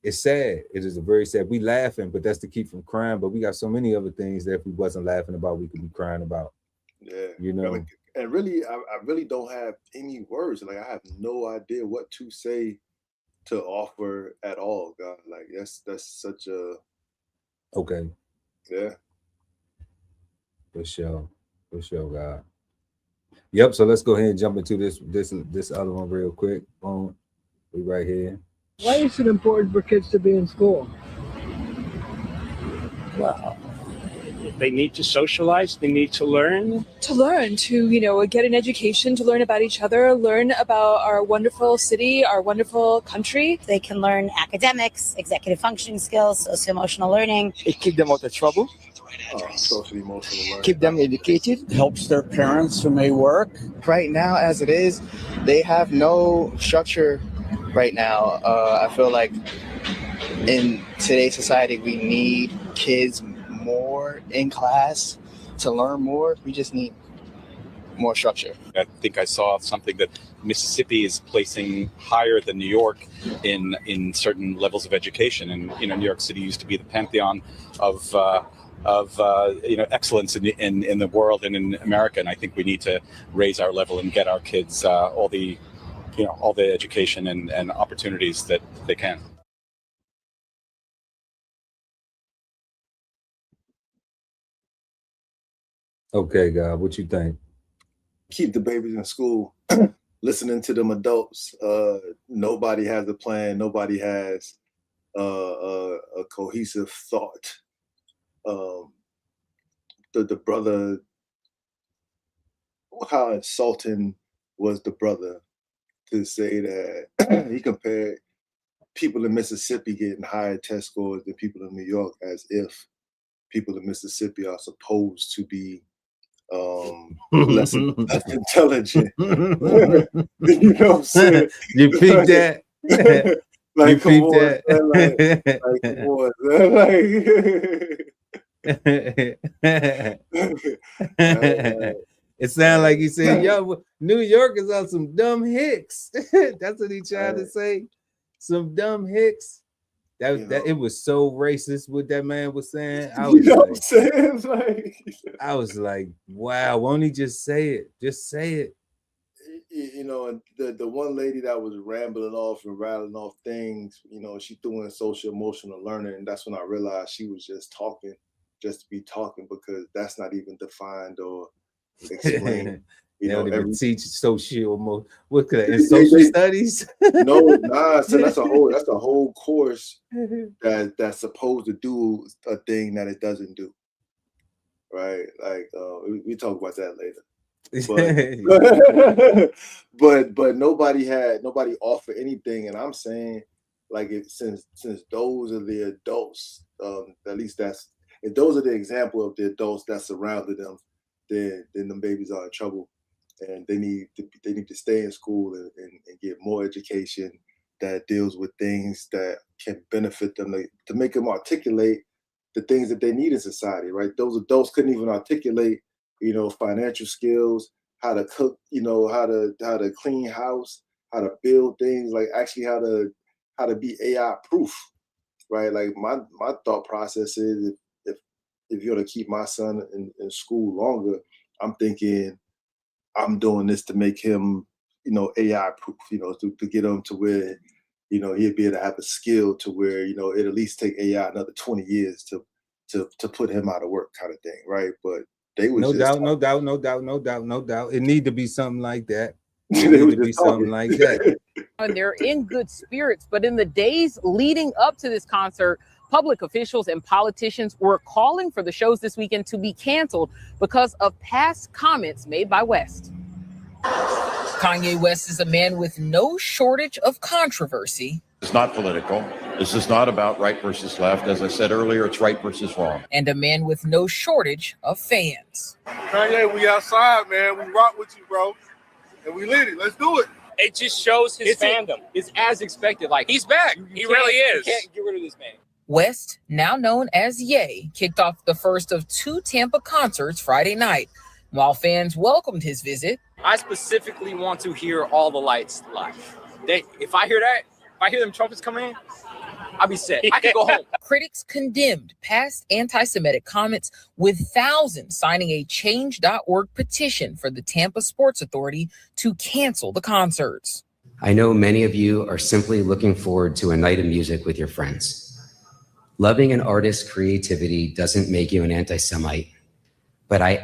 it's sad. It is a very sad. We laughing, but that's to keep from crying. But we got so many other things that if we wasn't laughing about, we could be crying about. Yeah. And really, I really don't have any words. Like, I have no idea what to say to offer at all, God. Like, that's such a... Okay. Yeah. For sure, God. Yep. So let's go ahead and jump into this other one real quick. Boom. We right here. Why is it important for kids to be in school? Well, they need to socialize. They need to learn. To get an education, to learn about each other, learn about our wonderful city, our wonderful country. They can learn academics, executive functioning skills, socio-emotional learning. It keeps them out of trouble. Social emotional learning. Keep them educated. Helps their parents when they work. Right now, as it is, they have no structure. Right now, I feel like in today's society, we need kids more in class to learn more. We just need more structure. I think I saw something that Mississippi is placing higher than New York in certain levels of education. And New York City used to be the pantheon of excellence in the world and in America. And I think we need to raise our level and get our kids all the education and opportunities that they can. Okay, God, what you think? Keep the babies in school, listening to them adults. Nobody has a plan. Nobody has a cohesive thought. The brother, how insulting was the brother to say that he compared people in Mississippi getting higher test scores than people in New York, as if people in Mississippi are supposed to be less intelligent. You know what I'm saying? You peeped that? Like, you peeped that? It sounded like he said, yo, New Yorkers are some dumb hicks. That's what he tried to say. Some dumb hicks. That it was so racist what that man was saying. I was like, wow, won't he just say it? Just say it. And the one lady that was rambling off and rattling off things, she threw in social emotional learning, and that's when I realized she was just talking, just to be talking, because that's not even defined or explained. They don't even teach social studies. So that's a whole course that's supposed to do a thing that it doesn't do. Right? Like we talk about that later. But nobody offered anything, and I'm saying, like, since those are the adults, at least if those are the example of the adults that surrounded them, then them babies are in trouble, and they need to stay in school and get more education that deals with things that can benefit them, to make them articulate the things that they need in society. Right? Those adults couldn't even articulate, financial skills, how to cook, how to clean house, how to build things, like actually how to how to be AI proof, right? Like my thought process is if you're gonna keep my son in school longer, I'm thinking I'm doing this to make him, AI proof, to get him to where, he'll be able to have a skill to where, it'll at least take AI another 20 years to put him out of work kind of thing, right? But they was no doubt. It need to be something like that. It need to be something like that. And they're in good spirits, but in the days leading up to this concert, public officials and politicians were calling for the shows this weekend to be canceled because of past comments made by West. Kanye West is a man with no shortage of controversy. It's not political. This is not about right versus left. As I said earlier, it's right versus wrong. And a man with no shortage of fans. Kanye, we outside, man. We rock with you, bro. And we lit it. Let's do it. It just shows his fandom. It's as expected. Like, he's back. He really is. You can't get rid of this man. West, now known as Ye, kicked off the first of 2 Tampa concerts Friday night. While fans welcomed his visit, I specifically want to hear All the Lights live. If I hear them trumpets come in, I'll be set. I can go home. Critics condemned past anti-Semitic comments, with thousands signing a change.org petition for the Tampa Sports Authority to cancel the concerts. I know many of you are simply looking forward to a night of music with your friends. Loving an artist's creativity doesn't make you an anti-Semite, but I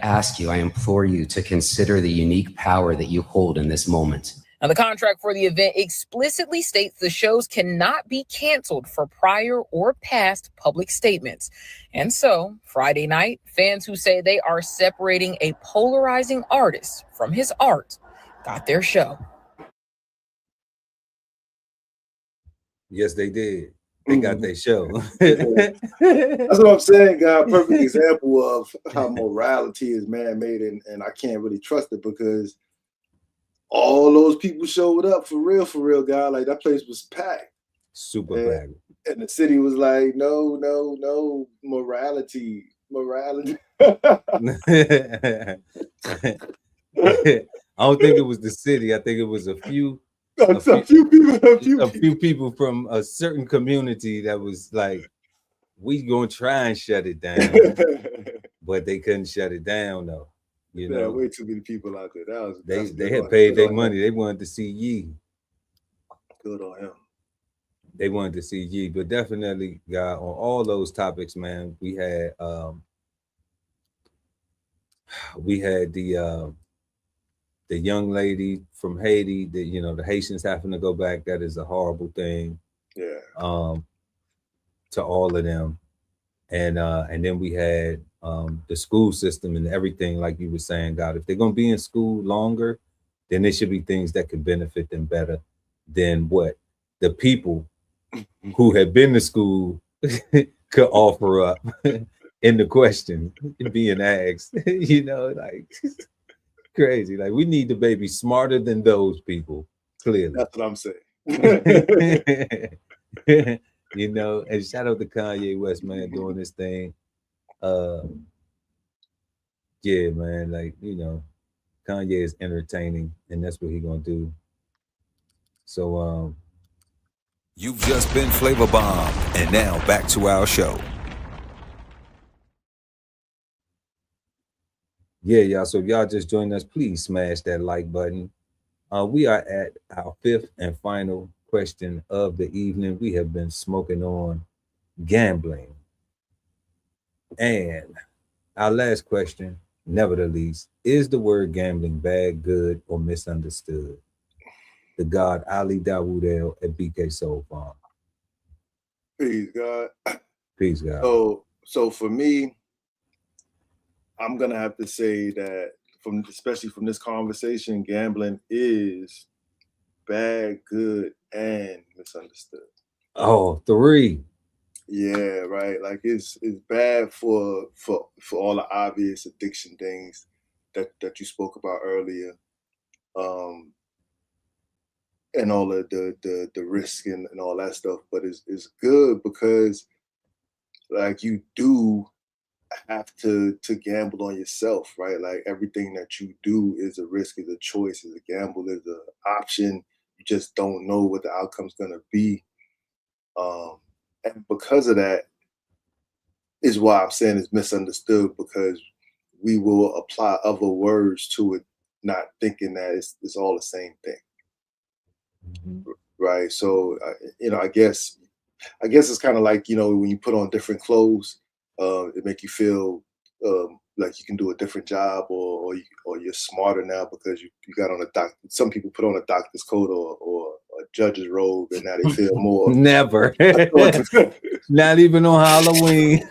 implore you to consider the unique power that you hold in this moment. Now, the contract for the event explicitly states the shows cannot be canceled for prior or past public statements. And so, Friday night, fans who say they are separating a polarizing artist from his art got their show. Yes, they did. They got their show. That's what I'm saying, God. Perfect example of how morality is man-made, and I can't really trust it because all those people showed up for real, God. Like, that place was packed. Super packed. And the city was like, no, morality. I don't think it was the city. I think it was a few people from a certain community that was like, we gonna try and shut it down, but they couldn't shut it down though. You know, way too many people out there. They had paid their money. They wanted to see Ye. Good on him. They wanted to see Ye, but definitely, God, on all those topics, man, we had the young lady from Haiti, the Haitians having to go back. That is a horrible thing. Yeah. To all of them. And then we had the school system and everything, like you were saying, God, if they're gonna be in school longer, then there should be things that could benefit them better than what the people who had been to school could offer up in the question being asked. Like crazy. Like, we need the baby smarter than those people, clearly. That's what I'm saying. And shout out to Kanye West, man, doing this thing. Yeah, man, like, Kanye is entertaining, and that's what he's gonna do. So you've just been Flavor Bomb, and now back to our show. Yeah, y'all. So if y'all just joined us, please smash that like button. We are at our 5th and final question of the evening. We have been smoking on gambling. And our last question, never the least, is the word gambling bad, good, or misunderstood? The God Ali Dawood at BK Soul Farm. Peace, God. Peace, God. So for me, I'm gonna have to say that especially from this conversation, gambling is bad, good, and misunderstood. Oh, 3. Yeah, right. Like it's bad for all the obvious addiction things that you spoke about earlier, and all of the risk and all that stuff. But it's good because, like, you do have to gamble on yourself, right? Like, everything that you do is a risk, is a choice, is a gamble, is an option. You just don't know what the outcome's gonna be. And because of that is why I'm saying it's misunderstood, because we will apply other words to it, not thinking that it's all the same thing. Right. So, I guess it's kind of like, when you put on different clothes, it make you feel like you can do a different job, or you're smarter now because you got on some people put on a doctor's coat or a judge's robe, and now they feel more. Never. Not even on Halloween.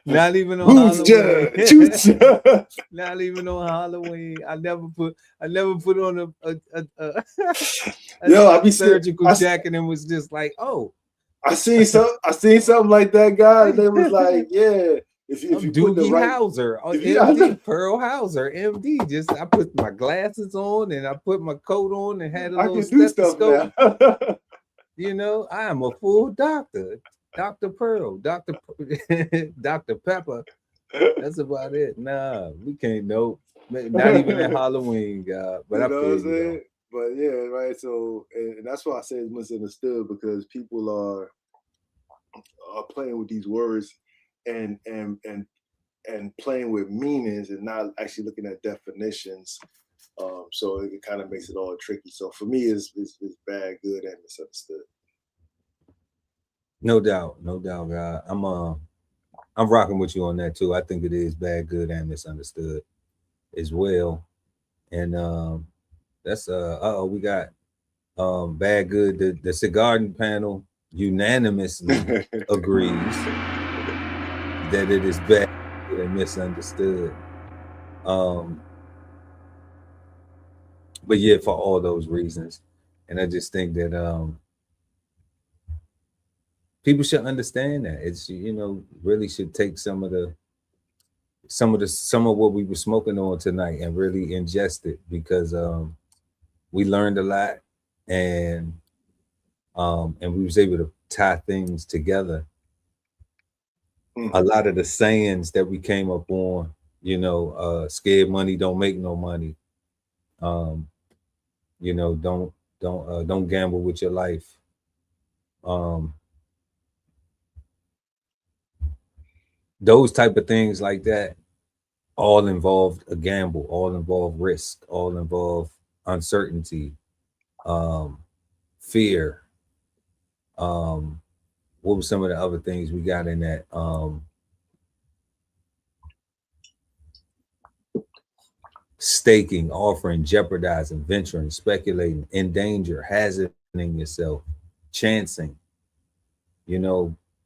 Not even on Halloween. Not even on Halloween. I never put on a surgical jacket and was just like, oh. I seen something like that, guy, and they was like, yeah. If you put the right Hauser, MD, Pearl Hauser, MD. Just I put my glasses on and I put my coat on and had a little stethoscope. I am a full doctor, Dr. Pearl, Dr. Pepper. That's about it. Nah, we can't know. Not even at Halloween, God. But I feel you. But yeah, right. So, and that's why I say it's misunderstood, because people are playing with these words and playing with meanings and not actually looking at definitions. So it kind of makes it all tricky. So for me, it's bad, good, and misunderstood. No doubt, God. I'm rocking with you on that too. I think it is bad, good, and misunderstood as well. And that's we got bad, good. The Cigarden Panel unanimously agrees that it is bad and misunderstood. But yeah, for all those reasons. And I just think that people should understand that. It's, really should take some of what we were smoking on tonight and really ingest it, because we learned a lot, and we was able to tie things together. A lot of the sayings that we came up on, scared money don't make no money. Don't gamble with your life. Those type of things like that all involved a gamble, all involve risk, all involve uncertainty, fear. What were some of the other things we got in that? Staking, offering, jeopardizing, venturing, speculating, in danger, hazarding yourself, chancing,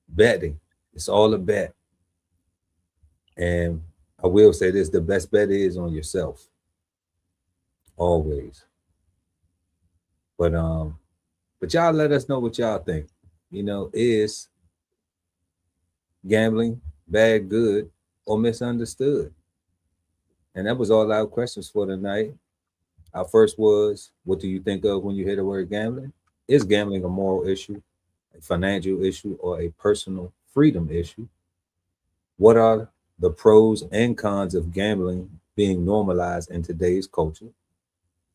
betting. It's all a bet. And I will say this, the best bet is on yourself. Always. But y'all let us know what y'all think. Is gambling bad, good, or misunderstood? And that was all our questions for tonight. Our first was, what do you think of when you hear the word gambling? Is gambling a moral issue, a financial issue, or a personal freedom issue? What are the pros and cons of gambling being normalized in today's culture?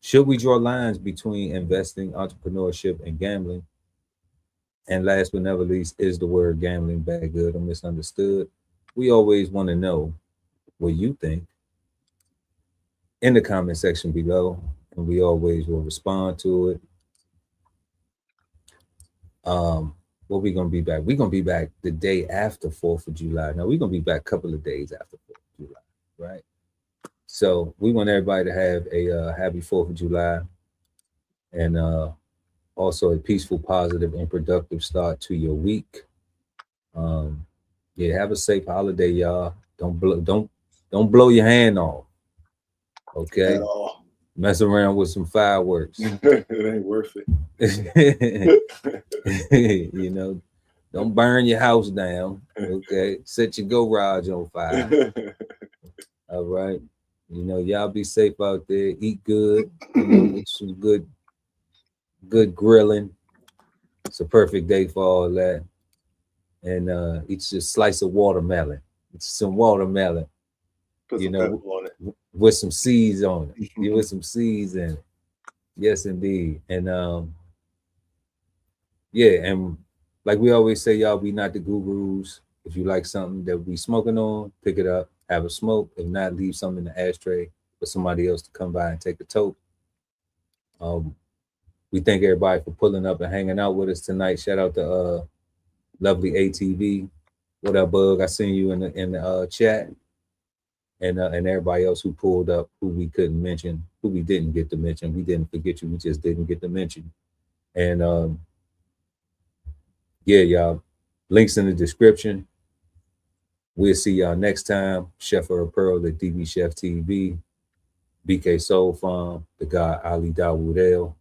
Should we draw lines between investing, entrepreneurship, and gambling? And last but never least, is the word gambling bad, good, or misunderstood? We always want to know what you think in the comment section below, and we always will respond to it. What we gonna be back? We're gonna be back the day after 4th of July. Now we're gonna be back a couple of days after 4th of July, right? So we want everybody to have a happy 4th of July, and also a peaceful, positive, and productive start to your week. Yeah, have a safe holiday, y'all. Don't blow your hand off. Okay. Mess around with some fireworks. It ain't worth it. Don't burn your house down. Okay. Set your garage on fire. All right. Y'all be safe out there. Eat good. With some good grilling. It's a perfect day for all that. And eat a slice of watermelon. It's some watermelon. Put some pepper on it. With some seeds on it. With some seeds in it. Yes, indeed. And Yeah, and like we always say, y'all, we not the gurus. If you like something that we smoking on, pick it up, have a smoke. If not, leave something in the ashtray for somebody else to come by and take a toke. We thank everybody for pulling up and hanging out with us tonight. Shout out to lovely ATV. What up, Bug? I seen you in the chat. And everybody else who pulled up, who we couldn't mention, who we didn't get to mention. We didn't forget you. We just didn't get to mention. And yeah, y'all. Links in the description. We'll see y'all next time. Chef or Pearl at DBCHEFTV, BK Soul Farm, the guy Ali Dawood.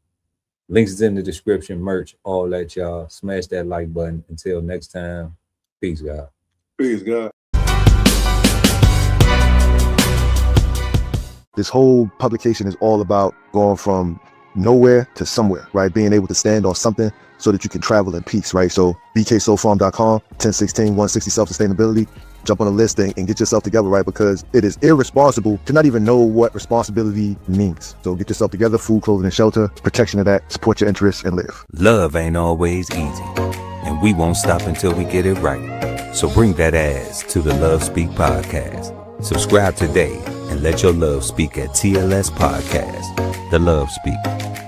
Links is in the description, merch, all that, y'all. Smash that like button. Until next time, peace, God. Peace, God. This whole publication is all about going from nowhere to somewhere, right? Being able to stand on something so that you can travel in peace, right? So bksoulfarm.com, 1016, 160 self-sustainability. Jump on the list and get yourself together, right? Because it is irresponsible to not even know what responsibility means. So get yourself together, food, clothing, and shelter, protection of that, support your interests, and live. Love ain't always easy, and we won't stop until we get it right. So bring that ass to the Love Speak podcast. Subscribe today and let your love speak at TLS Podcast. The Love Speak,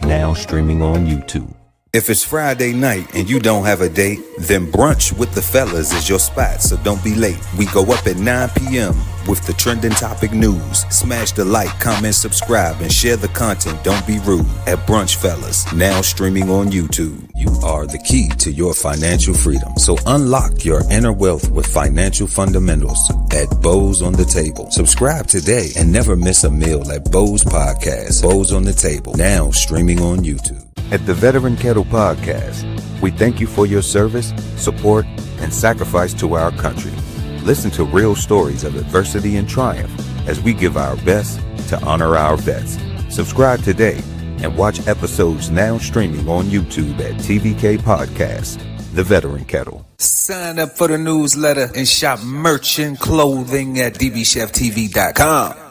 now streaming on YouTube. If it's Friday night and you don't have a date, then brunch with the fellas is your spot, so don't be late. We go up at 9 p.m. with the trending topic news. Smash the like, comment, subscribe, and share the content. Don't be rude at Brunch Fellas, now streaming on YouTube. You are the key to your financial freedom, so unlock your inner wealth with financial fundamentals at Bows on the Table. Subscribe today and never miss a meal at Bows Podcast. Bows on the Table, now streaming on YouTube. At the Veteran Kettle Podcast, we thank you for your service, support, and sacrifice to our country. Listen to real stories of adversity and triumph as we give our best to honor our vets. Subscribe today and watch episodes now streaming on YouTube at TVK Podcast, The Veteran Kettle. Sign up for the newsletter and shop merch and clothing at DBCHEFTV.com.